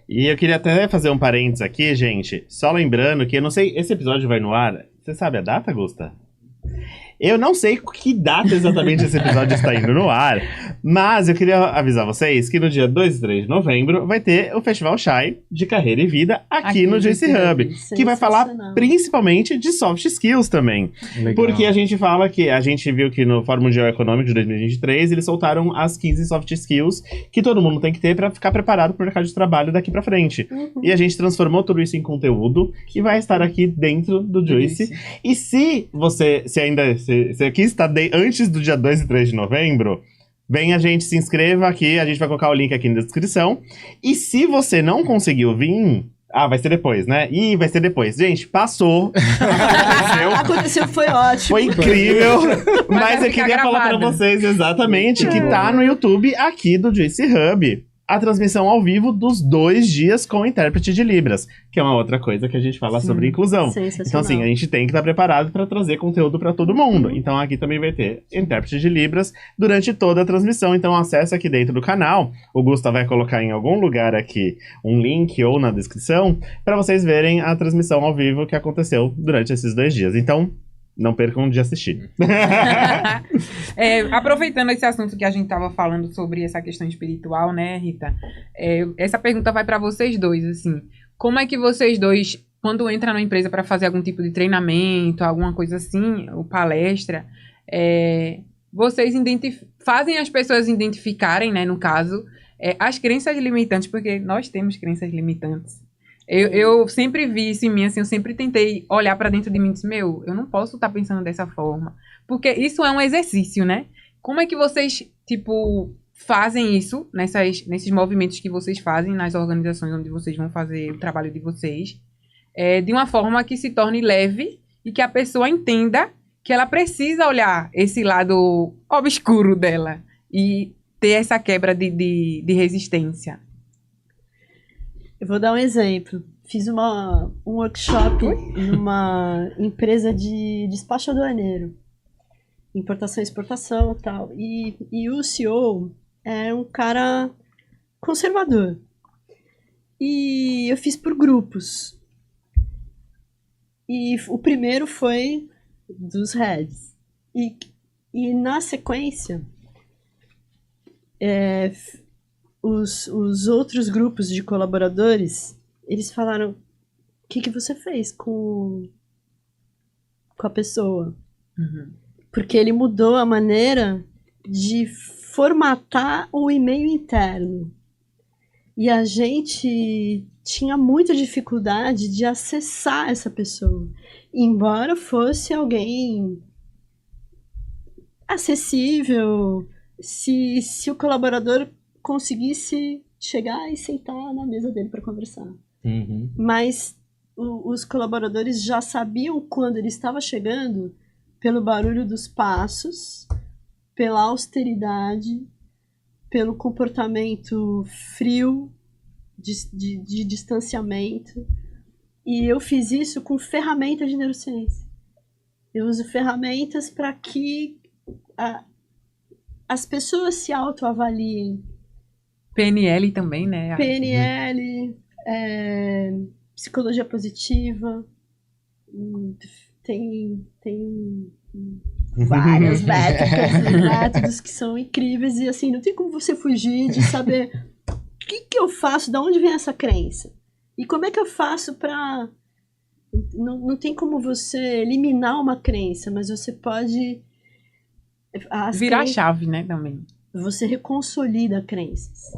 E eu queria até fazer um parênteses aqui, gente. Só lembrando que eu não sei, esse episódio vai no ar. Você sabe a data, Gusta? Eu não sei que data exatamente esse episódio está indo no ar, mas eu queria avisar vocês que no dia 2 e 3 de novembro vai ter o Festival Shy de Carreira e Vida aqui no Juicy Hub, que vai falar principalmente de soft skills também. Legal. Porque a gente fala que, a gente viu que no Fórum Mundial Econômico de 2023, eles soltaram as 15 soft skills que todo mundo tem que ter para ficar preparado para o mercado de trabalho daqui para frente. E a gente transformou tudo isso em conteúdo que vai estar aqui dentro do Juicy. E se você, se aqui está antes do dia 2 e 3 de novembro, vem a gente, se inscreva aqui, a gente vai colocar o link aqui na descrição. E se você não conseguiu vir... vai ser depois, né? Vai ser depois. Gente, passou. Aconteceu, foi ótimo. Foi incrível. Mas eu queria falar pra vocês exatamente que tá no YouTube aqui do Juicy Hub a transmissão ao vivo dos 2 dias com intérprete de Libras, que é uma outra coisa que a gente fala sobre inclusão. Então, assim, a gente tem que estar preparado para trazer conteúdo para todo mundo. Então, aqui também vai ter intérprete de Libras durante toda a transmissão. Então, acesse aqui dentro do canal. O Gusta vai colocar em algum lugar aqui um link ou na descrição para vocês verem a transmissão ao vivo que aconteceu durante esses 2 dias. Então, não percam de assistir. Aproveitando esse assunto que a gente estava falando sobre essa questão espiritual, né, Rita? Essa pergunta vai para vocês dois, assim. Como é que vocês dois, quando entram na empresa para fazer algum tipo de treinamento, alguma coisa assim, ou palestra, vocês fazem as pessoas identificarem, né, no caso, as crenças limitantes, porque nós temos crenças limitantes. Eu sempre vi isso em mim, assim, eu sempre tentei olhar pra dentro de mim e disse, eu não posso estar pensando dessa forma. Porque isso é um exercício, né? Como é que vocês, fazem isso nesses movimentos que vocês fazem nas organizações onde vocês vão fazer o trabalho de vocês, de uma forma que se torne leve e que a pessoa entenda que ela precisa olhar esse lado obscuro dela e ter essa quebra de resistência? Eu vou dar um exemplo. Fiz um workshop numa empresa de despacho aduaneiro. Importação e exportação e tal. E o CEO é um cara conservador. E eu fiz por grupos. E o primeiro foi dos heads. E na sequência... Os outros grupos de colaboradores, eles falaram, o que você fez com a pessoa? Porque ele mudou a maneira de formatar o e-mail interno. E a gente tinha muita dificuldade de acessar essa pessoa. Embora fosse alguém acessível, se o colaborador conseguisse chegar e sentar na mesa dele para conversar. Mas os colaboradores já sabiam quando ele estava chegando pelo barulho dos passos, pela austeridade, pelo comportamento frio de distanciamento. E eu fiz isso com ferramentas de neurociência. Eu uso ferramentas para que as pessoas se autoavaliem PNL também, né? PNL, psicologia positiva, tem várias métodos que são incríveis e assim, não tem como você fugir de saber o que eu faço, de onde vem essa crença e como é que eu faço para... Não tem como você eliminar uma crença, mas você pode... Virar a chave, né, também. Você reconsolida crenças.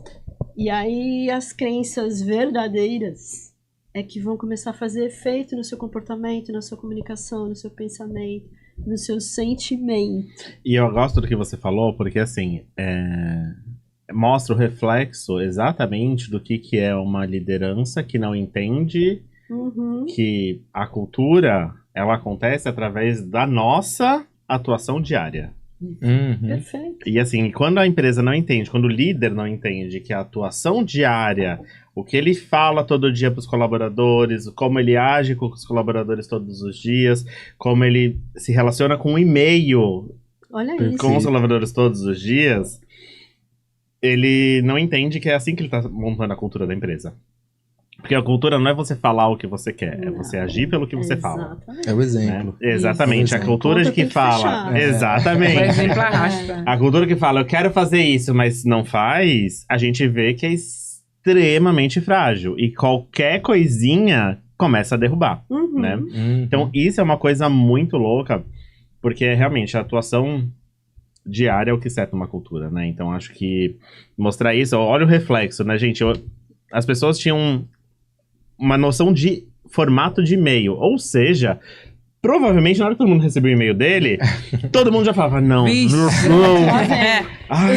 E aí as crenças verdadeiras é que vão começar a fazer efeito no seu comportamento, na sua comunicação, no seu pensamento, no seu sentimento. E eu gosto do que você falou, porque assim, mostra o reflexo exatamente do que é uma liderança que não entende que a cultura, ela acontece através da nossa atuação diária. Perfeito. E assim, quando a empresa não entende, quando o líder não entende que a atuação diária, o que ele fala todo dia para os colaboradores, como ele age com os colaboradores todos os dias, como ele se relaciona com o e-mail com os colaboradores todos os dias, ele não entende que é assim que ele está montando a cultura da empresa. Porque a cultura não é você falar o que você quer, é você agir pelo que você fala. É o exemplo. Né? Exatamente, a cultura de que fala. Exatamente. O exemplo arrasta. A cultura que fala, eu quero fazer isso, mas não faz, a gente vê que é extremamente frágil. E qualquer coisinha começa a derrubar. Né? Então, isso é uma coisa muito louca, porque realmente a atuação diária é o que seta uma cultura, né? Então, acho que mostrar isso, olha o reflexo, né, gente? As pessoas tinham uma noção de formato de e-mail. Ou seja, provavelmente na hora que todo mundo recebeu o e-mail dele, todo mundo já falava, não. Ele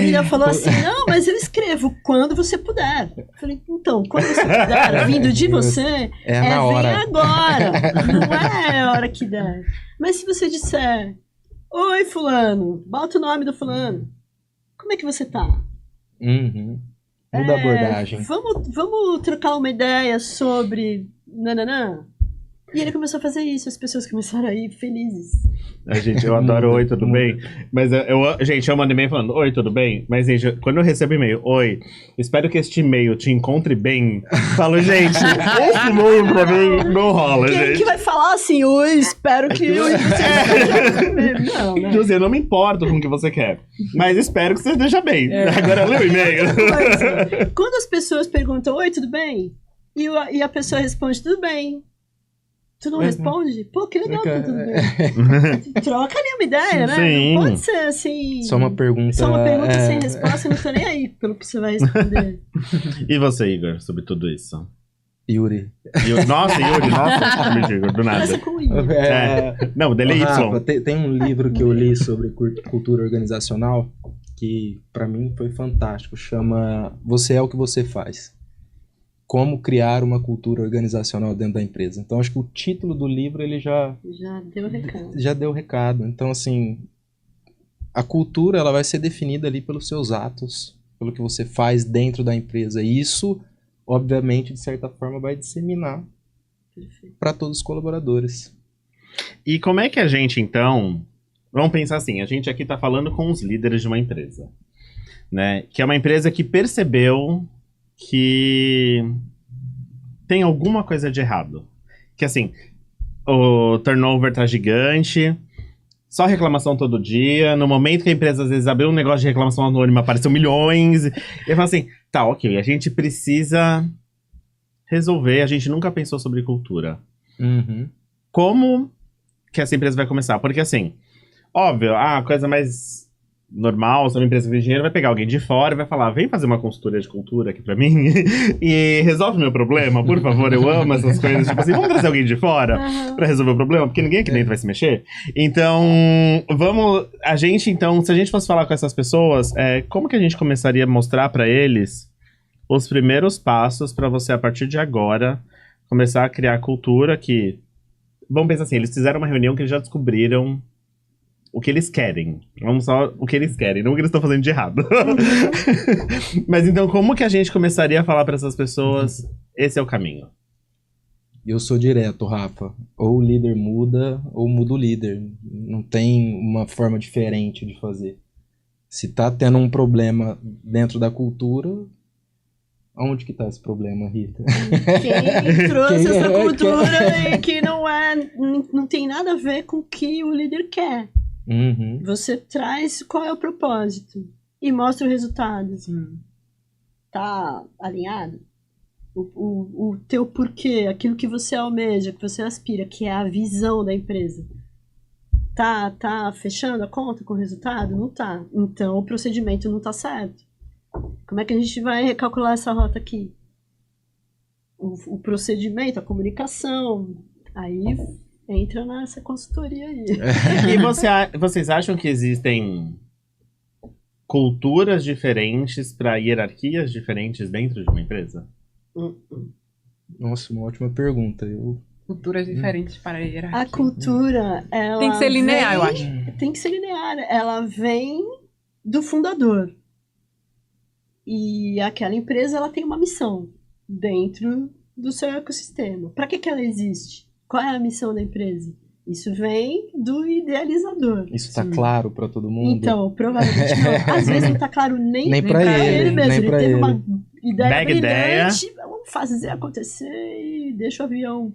já falou assim, não, mas eu escrevo quando você puder. Eu falei, então, quando você puder, vindo de você, na hora. Vem agora. Não é a hora que der. Mas se você disser, oi, fulano, bota o nome do fulano. Como é que você tá? Muda a abordagem. Vamos trocar uma ideia sobre nananã. E ele começou a fazer isso, as pessoas começaram a ir felizes. Gente, eu adoro oi, tudo bem? Mas gente, eu mando e-mail falando, oi, tudo bem? Mas, gente, quando eu recebo e-mail, oi, espero que este e-mail te encontre bem. Falo, gente, esse e-mail pra mim não rola, Quem gente. que vai falar assim, oi, espero que você esteja bem. Não, né? José, eu não me importo com o que você quer, mas espero que você esteja bem. Agora lê o e-mail. Quando as pessoas perguntam, oi, tudo bem? E a pessoa responde, tudo bem. Tu não responde? Pô, que legal, tudo bem. Troca ali uma ideia, né? Sim. Não pode ser assim... Só uma pergunta sem resposta, eu não tô nem aí pelo que você vai responder. E você, Igor, sobre tudo isso? Yuri. Nossa, Igor, do nada. Começa com o Igor. Não, dele é Rafa, tem um livro que eu li sobre cultura organizacional que pra mim foi fantástico. Chama Você é o que você faz. Como criar uma cultura organizacional dentro da empresa. Então, acho que o título do livro, ele já deu o recado. Já deu o recado. Então, assim, a cultura, ela vai ser definida ali pelos seus atos, pelo que você faz dentro da empresa. E isso, obviamente, de certa forma, vai disseminar para todos os colaboradores. E como é que a gente, então... Vamos pensar assim, a gente aqui está falando com os líderes de uma empresa, né? Que é uma empresa que percebeu que tem alguma coisa de errado. Que assim, o turnover tá gigante, só reclamação todo dia, no momento que a empresa às vezes abriu um negócio de reclamação anônima, apareceu milhões, e fala assim, tá, ok, a gente precisa resolver, a gente nunca pensou sobre cultura. Como que essa empresa vai começar? Porque assim, óbvio, a coisa mais normal, se uma empresa que tem dinheiro, vai pegar alguém de fora e vai falar, vem fazer uma consultoria de cultura aqui pra mim e resolve meu problema, por favor, eu amo essas coisas, tipo assim, vamos trazer alguém de fora pra resolver o problema, porque ninguém aqui dentro vai se mexer. Então, se a gente fosse falar com essas pessoas, como que a gente começaria a mostrar pra eles os primeiros passos pra você, a partir de agora, começar a criar cultura que, vamos pensar assim, eles fizeram uma reunião que eles já descobriram o que eles querem. Vamos só o que eles querem, não o que eles estão fazendo de errado. Mas então, como que a gente começaria a falar para essas pessoas, esse é o caminho? Eu sou direto, Rafa. Ou o líder muda, ou muda o líder. Não tem uma forma diferente de fazer. Se tá tendo um problema dentro da cultura, Onde que tá esse problema, Rita? Quem trouxe essa cultura e que não tem nada a ver com o que o líder quer. Uhum. Você traz qual é o propósito e mostra o resultado. Sim. Tá alinhado? O teu porquê, aquilo que você almeja, que você aspira, que é a visão da empresa. Tá fechando a conta com o resultado? Não tá. Então o procedimento não tá certo. Como é que a gente vai recalcular essa rota aqui? O procedimento, a comunicação, aí entra nessa consultoria aí. E vocês acham que existem culturas diferentes para hierarquias diferentes dentro de uma empresa? Nossa, uma ótima pergunta. Culturas diferentes para a hierarquia. A cultura, ela Tem que ser linear, eu acho. Tem que ser linear. Ela vem do fundador. E aquela empresa, ela tem uma missão dentro do seu ecossistema. Para que ela existe? Qual é a missão da empresa? Isso vem do idealizador. Isso tá claro para todo mundo? Então, provavelmente não. Às vezes não tá claro nem pra ele mesmo. Nem ele pra teve ele. uma ideia Mega brilhante, vamos fazer acontecer e deixa o avião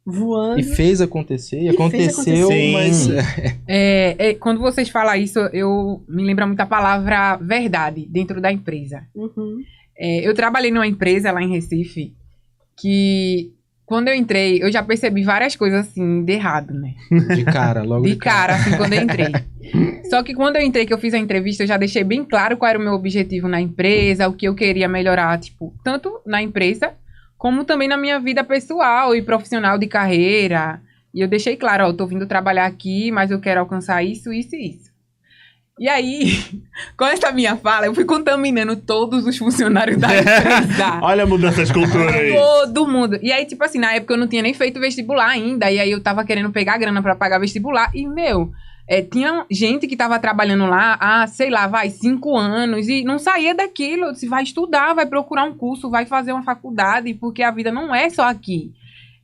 voando. E fez acontecer, e aconteceu, acontecer. mas... Quando vocês falam isso, eu me lembro muito a palavra verdade dentro da empresa. Uhum. Eu trabalhei numa empresa lá em Recife que, quando eu entrei, eu já percebi várias coisas assim de errado, né? De cara, logo De cara, assim, quando eu entrei. Só que quando eu entrei, que eu fiz a entrevista, eu já deixei bem claro qual era o meu objetivo na empresa, o que eu queria melhorar, tipo, tanto na empresa, como também na minha vida pessoal e profissional de carreira. E eu deixei claro, eu tô vindo trabalhar aqui, mas eu quero alcançar isso, isso e isso. E aí, com essa minha fala, eu fui contaminando todos os funcionários da empresa. Olha a mudança de cultura aí. Todo mundo. E aí, tipo assim, na época eu não tinha nem feito vestibular ainda. E aí eu tava querendo pegar grana pra pagar vestibular. E, tinha gente que tava trabalhando lá há, 5 anos. E não saía daquilo. Eu disse, vai estudar, vai procurar um curso, vai fazer uma faculdade. Porque a vida não é só aqui.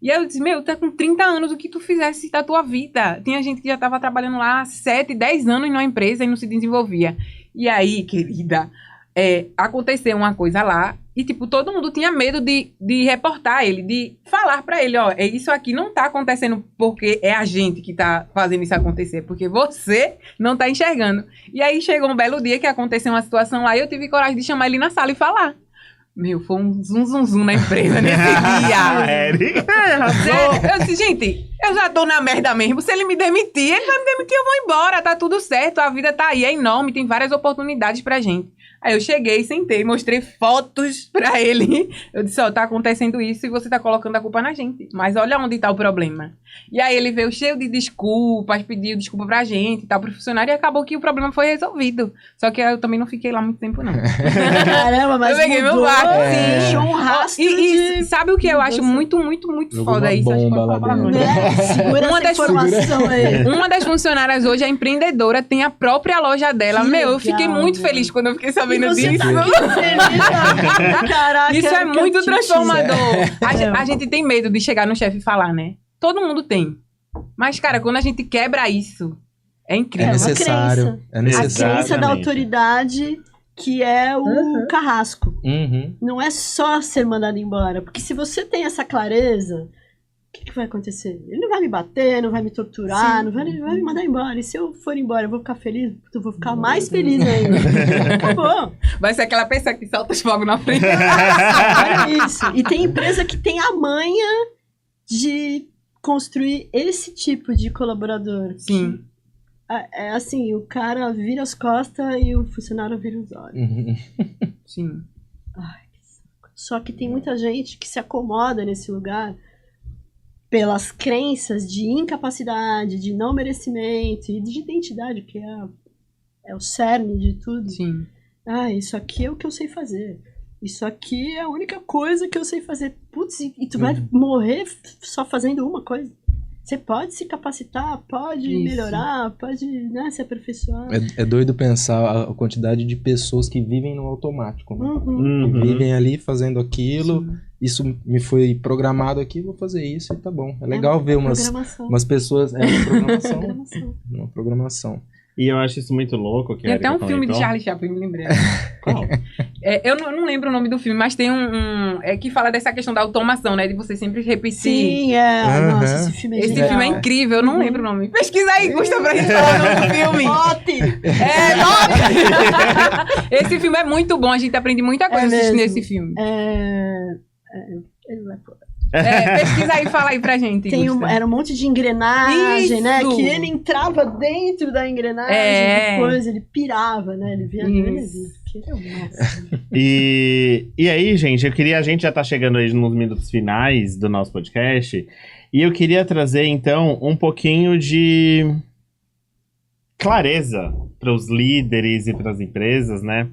E aí eu disse, tá com 30 anos, o que tu fizesse da tua vida? Tinha gente que já tava trabalhando lá há 7, 10 anos numa empresa e não se desenvolvia. E aí, querida, aconteceu uma coisa lá e, tipo, todo mundo tinha medo de reportar ele, de falar pra ele, ó, isso aqui não tá acontecendo porque é a gente que tá fazendo isso acontecer, porque você não tá enxergando. E aí chegou um belo dia que aconteceu uma situação lá e eu tive coragem de chamar ele na sala e falar. Foi um zum na empresa nesse dia. Eu disse, gente, eu já tô na merda mesmo. Se ele me demitir, ele vai me demitir, eu vou embora. Tá tudo certo, a vida tá aí, é enorme, tem várias oportunidades pra gente. Aí eu cheguei, sentei, mostrei fotos pra ele. Eu disse, tá acontecendo isso e você tá colocando a culpa na gente. Mas olha onde tá o problema. E aí ele veio cheio de desculpas, pediu desculpa pra gente e tal, pro funcionário, e acabou que o problema foi resolvido. Só que eu também não fiquei lá muito tempo, não. Caramba, mas eu peguei mudou, meu barco, sim. Deixou um rastro e sabe o que eu acho muito, muito, muito foda isso? Bomba lá dentro. Segura essa informação aí. Uma das funcionárias hoje é empreendedora, tem a própria loja dela. Que eu fiquei legal, muito feliz quando eu fiquei sabendo disso. Caraca, isso é muito transformador. É. A gente tem medo de chegar no chefe e falar, né? Todo mundo tem. Mas, cara, quando a gente quebra isso, é incrível. É necessário. A crença da autoridade, que é o carrasco. Uhum. Não é só ser mandado embora. Porque se você tem essa clareza, o que vai acontecer? Ele não vai me bater, não vai me torturar, não vai me mandar embora. E se eu for embora, eu vou ficar feliz? Eu vou ficar mais feliz ainda. Acabou. Vai ser aquela pessoa que solta os fogos na frente. Olha isso. E tem empresa que tem a manha de construir esse tipo de colaborador. Sim. É assim, o cara vira as costas e o funcionário vira os olhos. Uhum. Sim. Ai, que saco. Só que tem muita gente que se acomoda nesse lugar pelas crenças de incapacidade, de não merecimento e de identidade, que é o cerne de tudo. Sim. Isso aqui é o que eu sei fazer. Isso aqui é a única coisa que eu sei fazer. Putz, e tu vai morrer só fazendo uma coisa. Você pode se capacitar, pode melhorar, pode, né, se aperfeiçoar. É doido pensar a quantidade de pessoas que vivem no automático. Né? Uhum. Vivem ali fazendo aquilo. Sim. Isso me foi programado aqui, vou fazer isso e tá bom. É legal ver umas pessoas... uma programação. E eu acho isso muito louco. Tem até um filme de Charlie Chaplin, me lembrei. Qual? Eu não lembro o nome do filme, mas tem que fala dessa questão da automação, né? De você sempre repetir. Sim, nossa, esse filme é Esse genial. filme é incrível, eu não lembro o nome. Pesquisa aí, Gusta, pra gente falar o nome do filme. Note! Note! Esse filme é muito bom, a gente aprende muita coisa assistindo esse filme. Ele vai pôr. Pesquisa aí e fala aí pra gente. Era um monte de engrenagem, né? Isso! Que ele entrava dentro da engrenagem, depois ele pirava, né? Ele via E aí, gente, a gente já tá chegando aí nos minutos finais do nosso podcast, e eu queria trazer, então, um pouquinho de clareza para os líderes e para as empresas, né?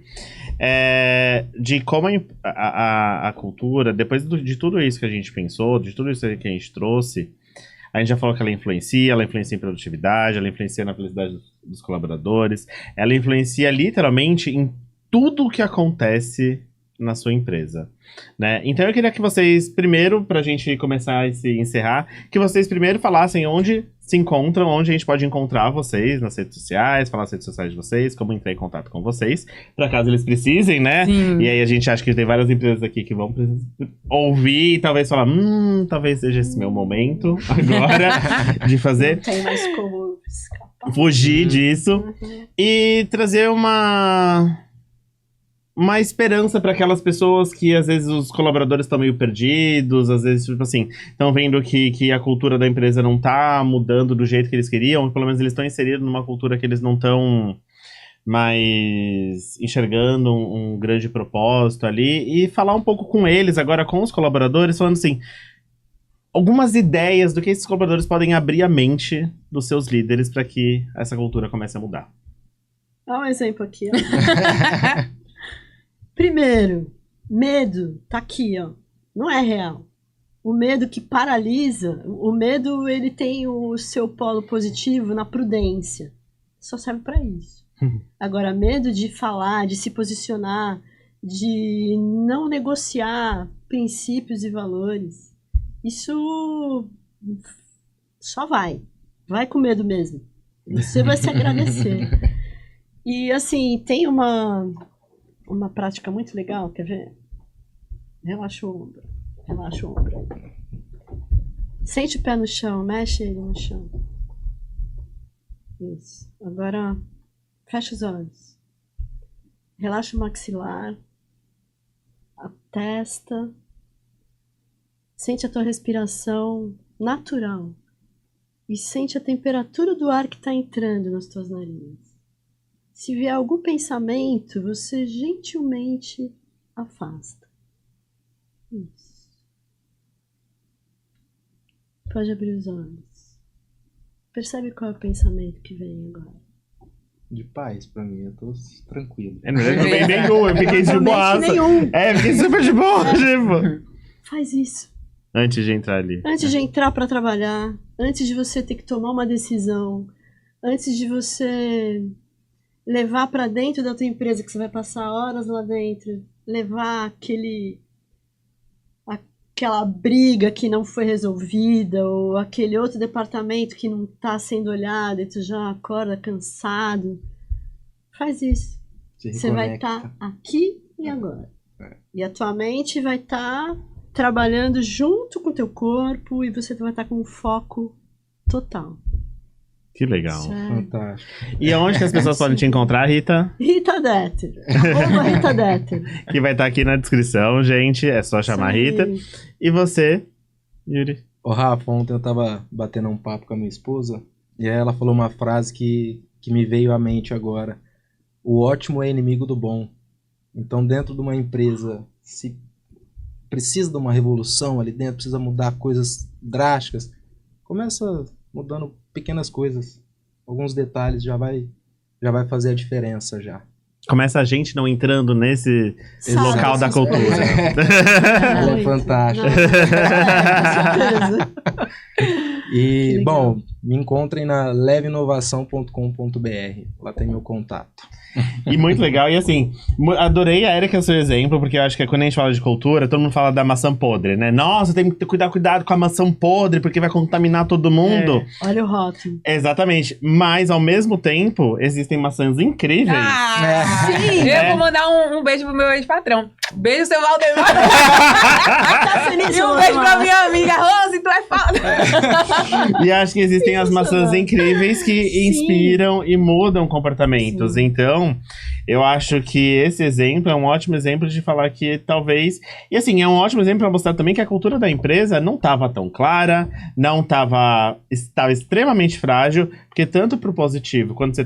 De como a cultura, depois de tudo isso que a gente pensou, de tudo isso que a gente trouxe, a gente já falou que ela influencia em produtividade, ela influencia na felicidade dos colaboradores, ela influencia literalmente em tudo o que acontece na sua empresa, né? Então eu queria que vocês primeiro, pra gente começar e se encerrar, que vocês primeiro falassem onde se encontram, onde a gente pode encontrar vocês nas redes sociais, falar nas redes sociais de vocês, como entrar em contato com vocês, pra caso eles precisem, né? Sim. E aí a gente acha que tem várias empresas aqui que vão ouvir e talvez falar, talvez seja esse meu momento agora de fazer. Não tem mais como escapar. Fugir disso e trazer uma esperança para aquelas pessoas que às vezes os colaboradores estão meio perdidos, às vezes, tipo assim, estão vendo que a cultura da empresa não tá mudando do jeito que eles queriam, pelo menos eles estão inseridos numa cultura que eles não estão mais enxergando um grande propósito ali, e falar um pouco com eles agora, com os colaboradores, falando assim, algumas ideias do que esses colaboradores podem abrir a mente dos seus líderes para que essa cultura comece a mudar. Dá um exemplo aqui, ó. Primeiro, medo tá aqui, ó. Não é real. O medo que paralisa, o medo ele tem o seu polo positivo na prudência. Só serve para isso. Agora, medo de falar, de se posicionar, de não negociar princípios e valores, isso só vai. Vai com medo mesmo. Você vai se agradecer. E assim, tem uma prática muito legal, quer ver? Relaxa o ombro. Relaxa o ombro. Sente o pé no chão, mexe ele no chão. Isso. Agora, fecha os olhos. Relaxa o maxilar. A testa. Sente a tua respiração natural. E sente a temperatura do ar que está entrando nas tuas narinas. Se vier algum pensamento, você gentilmente afasta. Isso. Pode abrir os olhos. Percebe qual é o pensamento que vem agora? De paz pra mim, eu tô tranquilo. Não veio nenhum, eu fiquei de boa. Fiquei super de boa, tipo. Faz isso. Antes de entrar ali. Antes de entrar pra trabalhar, antes de você ter que tomar uma decisão, antes de você levar pra dentro da tua empresa, que você vai passar horas lá dentro, levar aquela briga que não foi resolvida, ou aquele outro departamento que não tá sendo olhado e tu já acorda cansado. Faz isso. Você vai estar aqui e agora. E a tua mente vai estar trabalhando junto com o teu corpo e você vai estar com um foco total. Que legal. Certo. Fantástico. E aonde que as pessoas podem te encontrar, Rita? Rita Detter. Rita Detter. Que vai estar aqui na descrição, gente. É só chamar a Rita. E você, Yuri? Ô, Rafa, ontem eu tava batendo um papo com a minha esposa e aí ela falou uma frase que me veio à mente agora. O ótimo é inimigo do bom. Então, dentro de uma empresa, se precisa de uma revolução ali dentro, precisa mudar coisas drásticas, começa mudando pequenas coisas. Alguns detalhes já vai fazer a diferença já. Começa a gente não entrando nesse local da cultura. É fantástico. Com certeza. E, legal. bom, me encontrem na leveinovação.com.br. Lá tem meu contato. E muito legal. E assim, adorei a Erika, seu exemplo, porque eu acho que quando a gente fala de cultura, todo mundo fala da maçã podre, né? Nossa, tem que cuidado com a maçã podre, porque vai contaminar todo mundo. Olha o rótulo. Exatamente. Mas, ao mesmo tempo, existem maçãs incríveis. Sim! Eu vou mandar um beijo pro meu ex-patrão. Beijo, seu Valdemar. Tá feliz, E um beijo pra minha amiga Rose, tu é foda. E acho que existem as maçãs mano. incríveis que Sim. inspiram e mudam comportamentos. Sim. Então, eu acho que esse exemplo é um ótimo exemplo de falar que talvez... E assim, é um ótimo exemplo para mostrar também que a cultura da empresa não estava tão clara, estava extremamente frágil, porque tanto pro positivo, quando você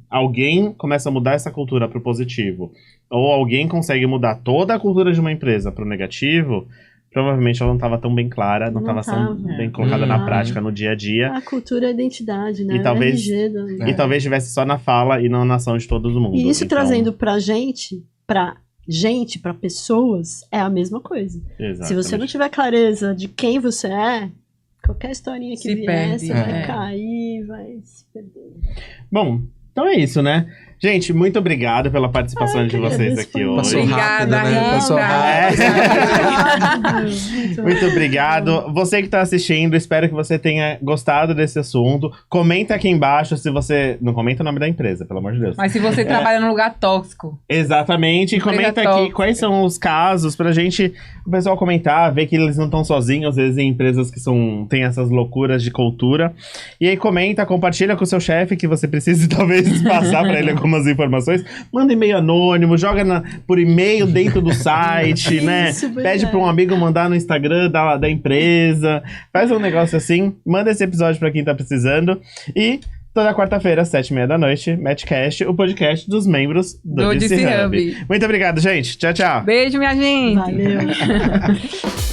alguém começa a mudar essa cultura pro positivo, ou alguém consegue mudar toda a cultura de uma empresa pro negativo, provavelmente ela não estava tão bem clara, não estava tão bem colocada na prática no dia a dia. A cultura é a identidade, né? E talvez- RG do- E talvez estivesse só na fala e não na ação de todo mundo. E isso Então, trazendo pra gente, pra pessoas, é a mesma coisa. exatamente. Se você não tiver clareza de quem você é, qualquer historinha que Se vier, perde, você vai é. cair, vai se perder. Bom, então é isso, né? Gente, muito obrigado pela participação de vocês agradeço, aqui foi hoje. Passou rápido, Obrigada, né? Passou Rita. Muito obrigado. Você que tá assistindo, espero que você tenha gostado desse assunto. Comenta aqui embaixo se você... Não comenta o nome da empresa, pelo amor de Deus. Mas se você trabalha num lugar tóxico. Exatamente. E comenta aqui Obrigatório. quais são os casos pra gente, o pessoal comentar, ver que eles não estão sozinhos, às vezes em empresas que têm essas loucuras de cultura. E aí comenta, compartilha com o seu chefe que você precisa talvez passar pra ele algumas informações. Manda e-mail anônimo, joga por e-mail dentro do site, né? Isso, Pede verdade. pra um amigo mandar no Instagram da empresa. Faz um negócio assim. Manda esse episódio pra quem tá precisando. E toda quarta-feira, às 7h30 da noite, Matchcast, o podcast dos membros do DC Hub. Muito obrigado, gente. Tchau, tchau. Beijo, minha gente. Valeu.